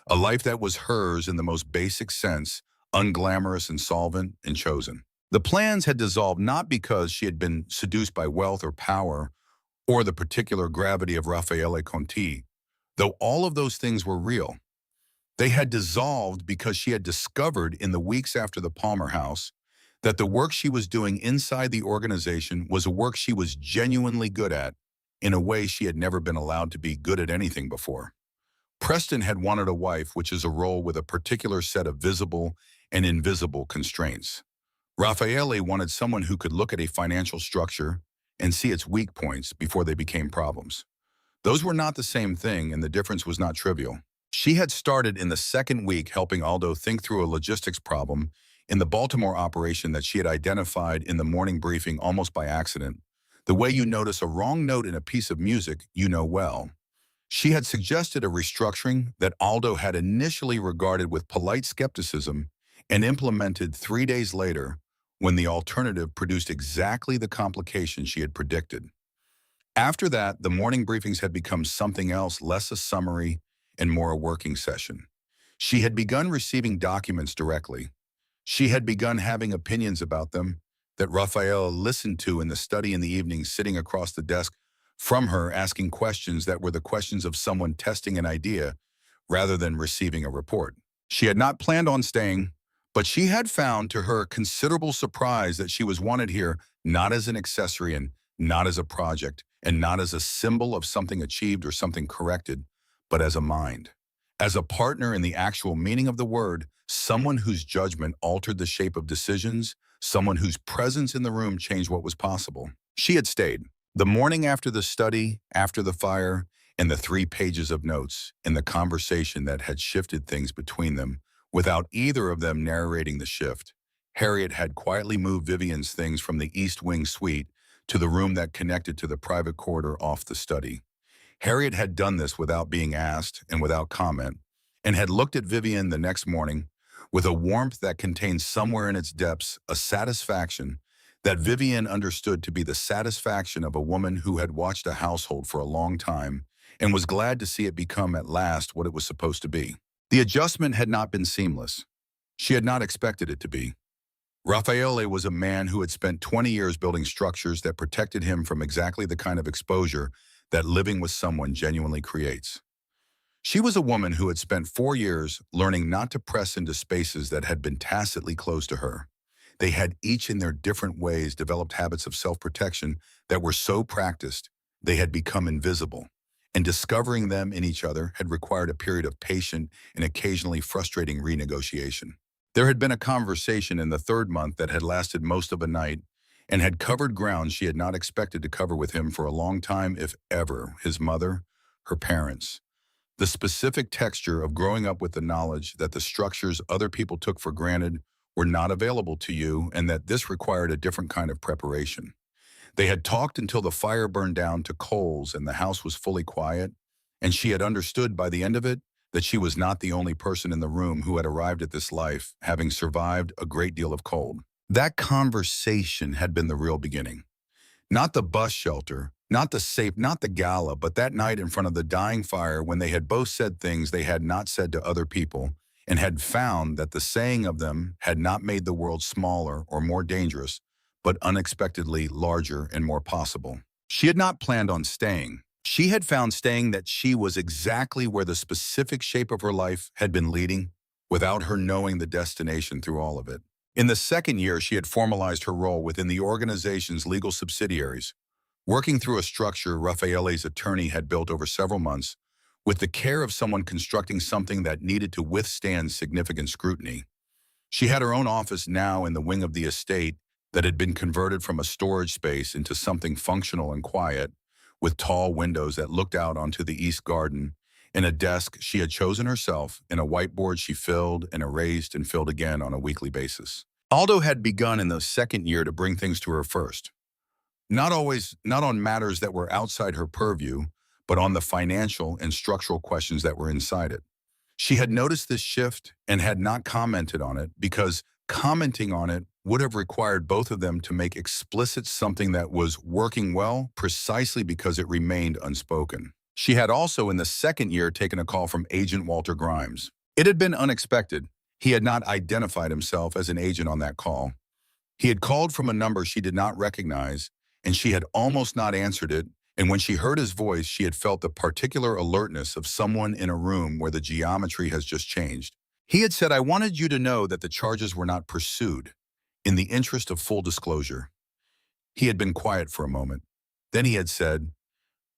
a life that was hers in the most basic sense, unglamorous and solvent and chosen. The plans had dissolved not because she had been seduced by wealth or power or the particular gravity of Raffaele Conti, though all of those things were real. They had dissolved because she had discovered in the weeks after the Palmer House that the work she was doing inside the organization was a work she was genuinely good at in a way she had never been allowed to be good at anything before. Preston had wanted a wife, which is a role with a particular set of visible and invisible constraints. Raffaele wanted someone who could look at a financial structure and see its weak points before they became problems. Those were not the same thing, and the difference was not trivial. She had started in the second week helping Aldo think through a logistics problem in the Baltimore operation that she had identified in the morning briefing almost by accident. The way you notice a wrong note in a piece of music you know well. She had suggested a restructuring that Aldo had initially regarded with polite skepticism and implemented 3 days later when the alternative produced exactly the complications she had predicted. After that, the morning briefings had become something else, less a summary and more a working session. She had begun receiving documents directly. She had begun having opinions about them that Raphael listened to in the study in the evenings, sitting across the desk from her, asking questions that were the questions of someone testing an idea rather than receiving a report. She had not planned on staying, but she had found to her considerable surprise that she was wanted here not as an accessory and not as a project and not as a symbol of something achieved or something corrected, but as a mind. As a partner in the actual meaning of the word, someone whose judgment altered the shape of decisions, someone whose presence in the room changed what was possible. She had stayed. The morning after the study, after the fire, and the 3 pages of notes, and the conversation that had shifted things between them, without either of them narrating the shift, Harriet had quietly moved Vivian's things from the East Wing suite to the room that connected to the private corridor off the study. Harriet had done this without being asked and without comment, and had looked at Vivian the next morning with a warmth that contained somewhere in its depths a satisfaction that Vivian understood to be the satisfaction of a woman who had watched a household for a long time and was glad to see it become at last what it was supposed to be. The adjustment had not been seamless. She had not expected it to be. Raffaele was a man who had spent 20 years building structures that protected him from exactly the kind of exposure that living with someone genuinely creates. She was a woman who had spent 4 years learning not to press into spaces that had been tacitly closed to her. They had each in their different ways developed habits of self-protection that were so practiced they had become invisible, and discovering them in each other had required a period of patient and occasionally frustrating renegotiation. There had been a conversation in the 3rd month that had lasted most of a night and had covered ground she had not expected to cover with him for a long time, if ever: his mother, her parents. The specific texture of growing up with the knowledge that the structures other people took for granted were not available to you and that this required a different kind of preparation. They had talked until the fire burned down to coals and the house was fully quiet, and she had understood by the end of it that she was not the only person in the room who had arrived at this life, having survived a great deal of cold. That conversation had been the real beginning. Not the bus shelter, not the safe, not the gala, but that night in front of the dying fire when they had both said things they had not said to other people and had found that the saying of them had not made the world smaller or more dangerous, but unexpectedly larger and more possible. She had not planned on staying. She had found staying that she was exactly where the specific shape of her life had been leading, without her knowing the destination through all of it. In the 2nd year, she had formalized her role within the organization's legal subsidiaries, working through a structure Raffaele's attorney had built over several months, with the care of someone constructing something that needed to withstand significant scrutiny. She had her own office now in the wing of the estate that had been converted from a storage space into something functional and quiet, with tall windows that looked out onto the east garden, and a desk she had chosen herself, and a whiteboard she filled and erased and filled again on a weekly basis. Aldo had begun in the 2nd year to bring things to her first. Not on matters that were outside her purview, but on the financial and structural questions that were inside it. She had noticed this shift and had not commented on it because commenting on it would have required both of them to make explicit something that was working well precisely because it remained unspoken. She had also in the 2nd year taken a call from Agent Walter Grimes. It had been unexpected. He had not identified himself as an agent on that call. He had called from a number she did not recognize, and she had almost not answered it, and when she heard his voice, she had felt the particular alertness of someone in a room where the geometry has just changed. He had said, "I wanted you to know that the charges were not pursued, in the interest of full disclosure." He had been quiet for a moment. Then he had said,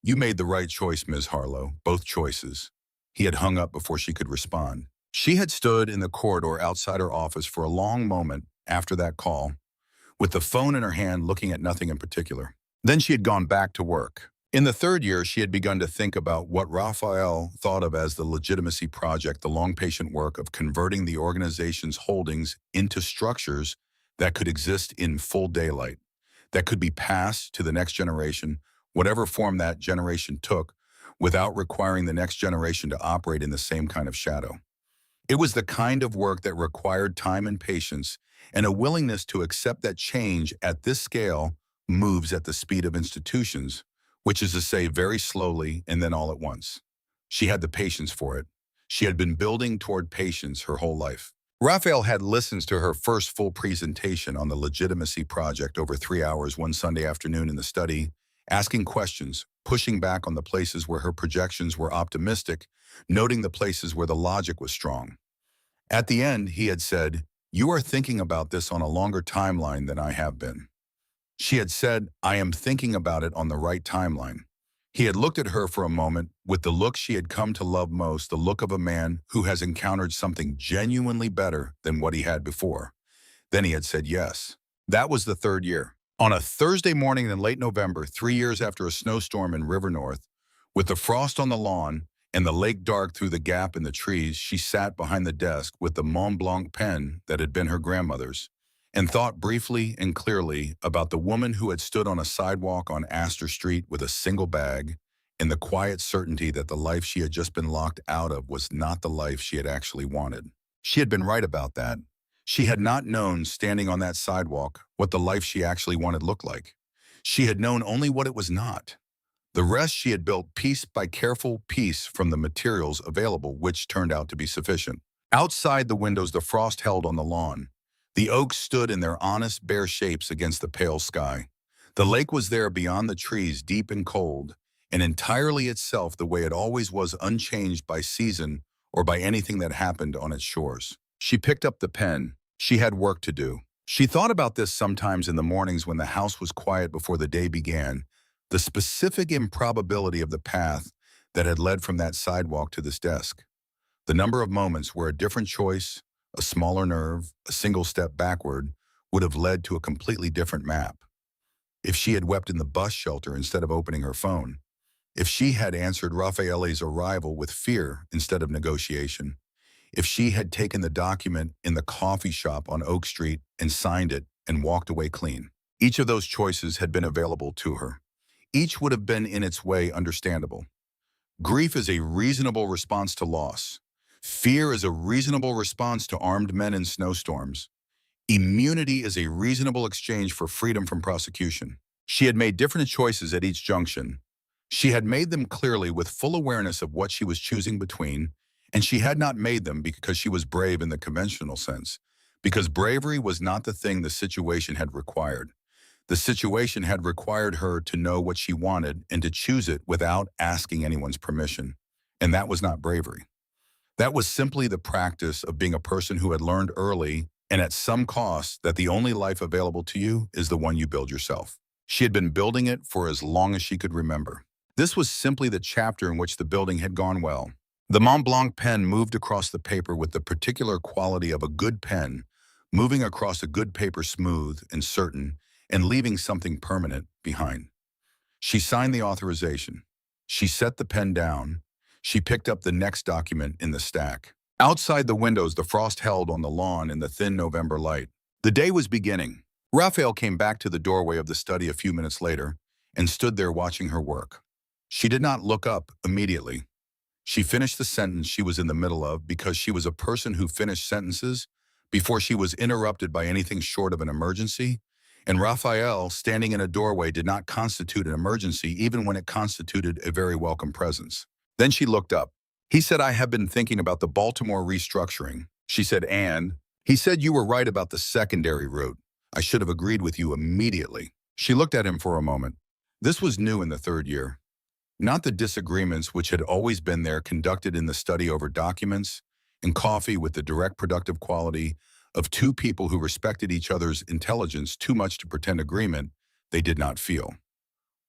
"You made the right choice, Ms. Harlow, both choices." He had hung up before she could respond. She had stood in the corridor outside her office for a long moment after that call, with the phone in her hand looking at nothing in particular. Then she had gone back to work. In the third year, she had begun to think about what Raphael thought of as the legitimacy project, the long patient work of converting the organization's holdings into structures that could exist in full daylight, that could be passed to the next generation, whatever form that generation took, without requiring the next generation to operate in the same kind of shadow. It was the kind of work that required time and patience and a willingness to accept that change at this scale moves at the speed of institutions, which is to say very slowly and then all at once. She had the patience for it. She had been building toward patience her whole life. Raphael had listened to her first full presentation on the legitimacy project over 3 hours one Sunday afternoon in the study, asking questions, pushing back on the places where her projections were optimistic, noting the places where the logic was strong. At the end, he had said, "You are thinking about this on a longer timeline than I have been." She had said, "I am thinking about it on the right timeline." He had looked at her for a moment with the look she had come to love most, the look of a man who has encountered something genuinely better than what he had before. Then he had said yes. That was the third year. On a Thursday morning in late November, 3 years after a snowstorm in River North, with the frost on the lawn and the lake dark through the gap in the trees, she sat behind the desk with the Mont Blanc pen that had been her grandmother's, and thought briefly and clearly about the woman who had stood on a sidewalk on Astor Street with a single bag, and the quiet certainty that the life she had just been locked out of was not the life she had actually wanted. She had been right about that. She had not known, standing on that sidewalk, what the life she actually wanted looked like. She had known only what it was not. The rest she had built piece by careful piece from the materials available, which turned out to be sufficient. Outside the windows, the frost held on the lawn. The oaks stood in their honest, bare shapes against the pale sky. The lake was there beyond the trees, deep and cold, and entirely itself the way it always was, unchanged by season or by anything that happened on its shores. She picked up the pen. She had work to do. She thought about this sometimes in the mornings when the house was quiet before the day began, the specific improbability of the path that had led from that sidewalk to this desk. The number of moments where a different choice, a smaller nerve, a single step backward, would have led to a completely different map. If she had wept in the bus shelter instead of opening her phone, if she had answered Raffaele's arrival with fear instead of negotiation, if she had taken the document in the coffee shop on Oak Street and signed it and walked away clean. Each of those choices had been available to her. Each would have been in its way understandable. Grief is a reasonable response to loss. Fear is a reasonable response to armed men in snowstorms. Immunity is a reasonable exchange for freedom from prosecution. She had made different choices at each junction. She had made them clearly with full awareness of what she was choosing between, and she had not made them because she was brave in the conventional sense, because bravery was not the thing the situation had required. The situation had required her to know what she wanted and to choose it without asking anyone's permission. And that was not bravery. That was simply the practice of being a person who had learned early and at some cost that the only life available to you is the one you build yourself. She had been building it for as long as she could remember. This was simply the chapter in which the building had gone well. The Mont Blanc pen moved across the paper with the particular quality of a good pen, moving across a good paper smooth and certain, and leaving something permanent behind. She signed the authorization. She set the pen down. She picked up the next document in the stack. Outside the windows, the frost held on the lawn in the thin November light. The day was beginning. Raphael came back to the doorway of the study a few minutes later and stood there watching her work. She did not look up immediately. She finished the sentence she was in the middle of because she was a person who finished sentences before she was interrupted by anything short of an emergency, and Raphael, standing in a doorway, did not constitute an emergency even when it constituted a very welcome presence. Then she looked up. He said, "I have been thinking about the Baltimore restructuring." She said, "And?" He said, "You were right about the secondary route. I should have agreed with you immediately." She looked at him for a moment. This was new in the third year. Not the disagreements which had always been there, conducted in the study over documents and coffee with the direct productive quality of two people who respected each other's intelligence too much to pretend agreement they did not feel.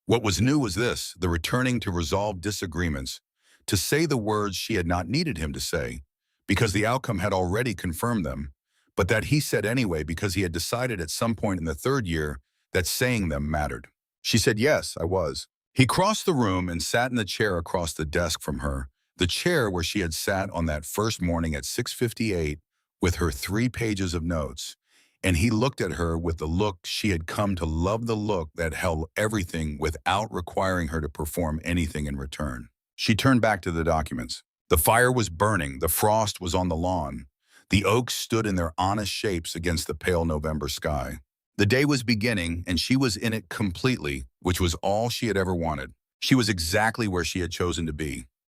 What was new was this, the returning to resolve disagreements, to say the words she had not needed him to say, because the outcome had already confirmed them, but that he said anyway because he had decided at some point in the third year that saying them mattered. She said, yes, I was. He crossed the room and sat in the chair across the desk from her, the chair where she had sat on that first morning at 6:58 with her 3 pages of notes. And he looked at her with the look she had come to love, the look that held everything without requiring her to perform anything in return. She turned back to the documents. The fire was burning, the frost was on the lawn. The oaks stood in their honest shapes against the pale November sky. The day was beginning, and she was in it completely, which was all she had ever wanted. She was exactly where she had chosen to be.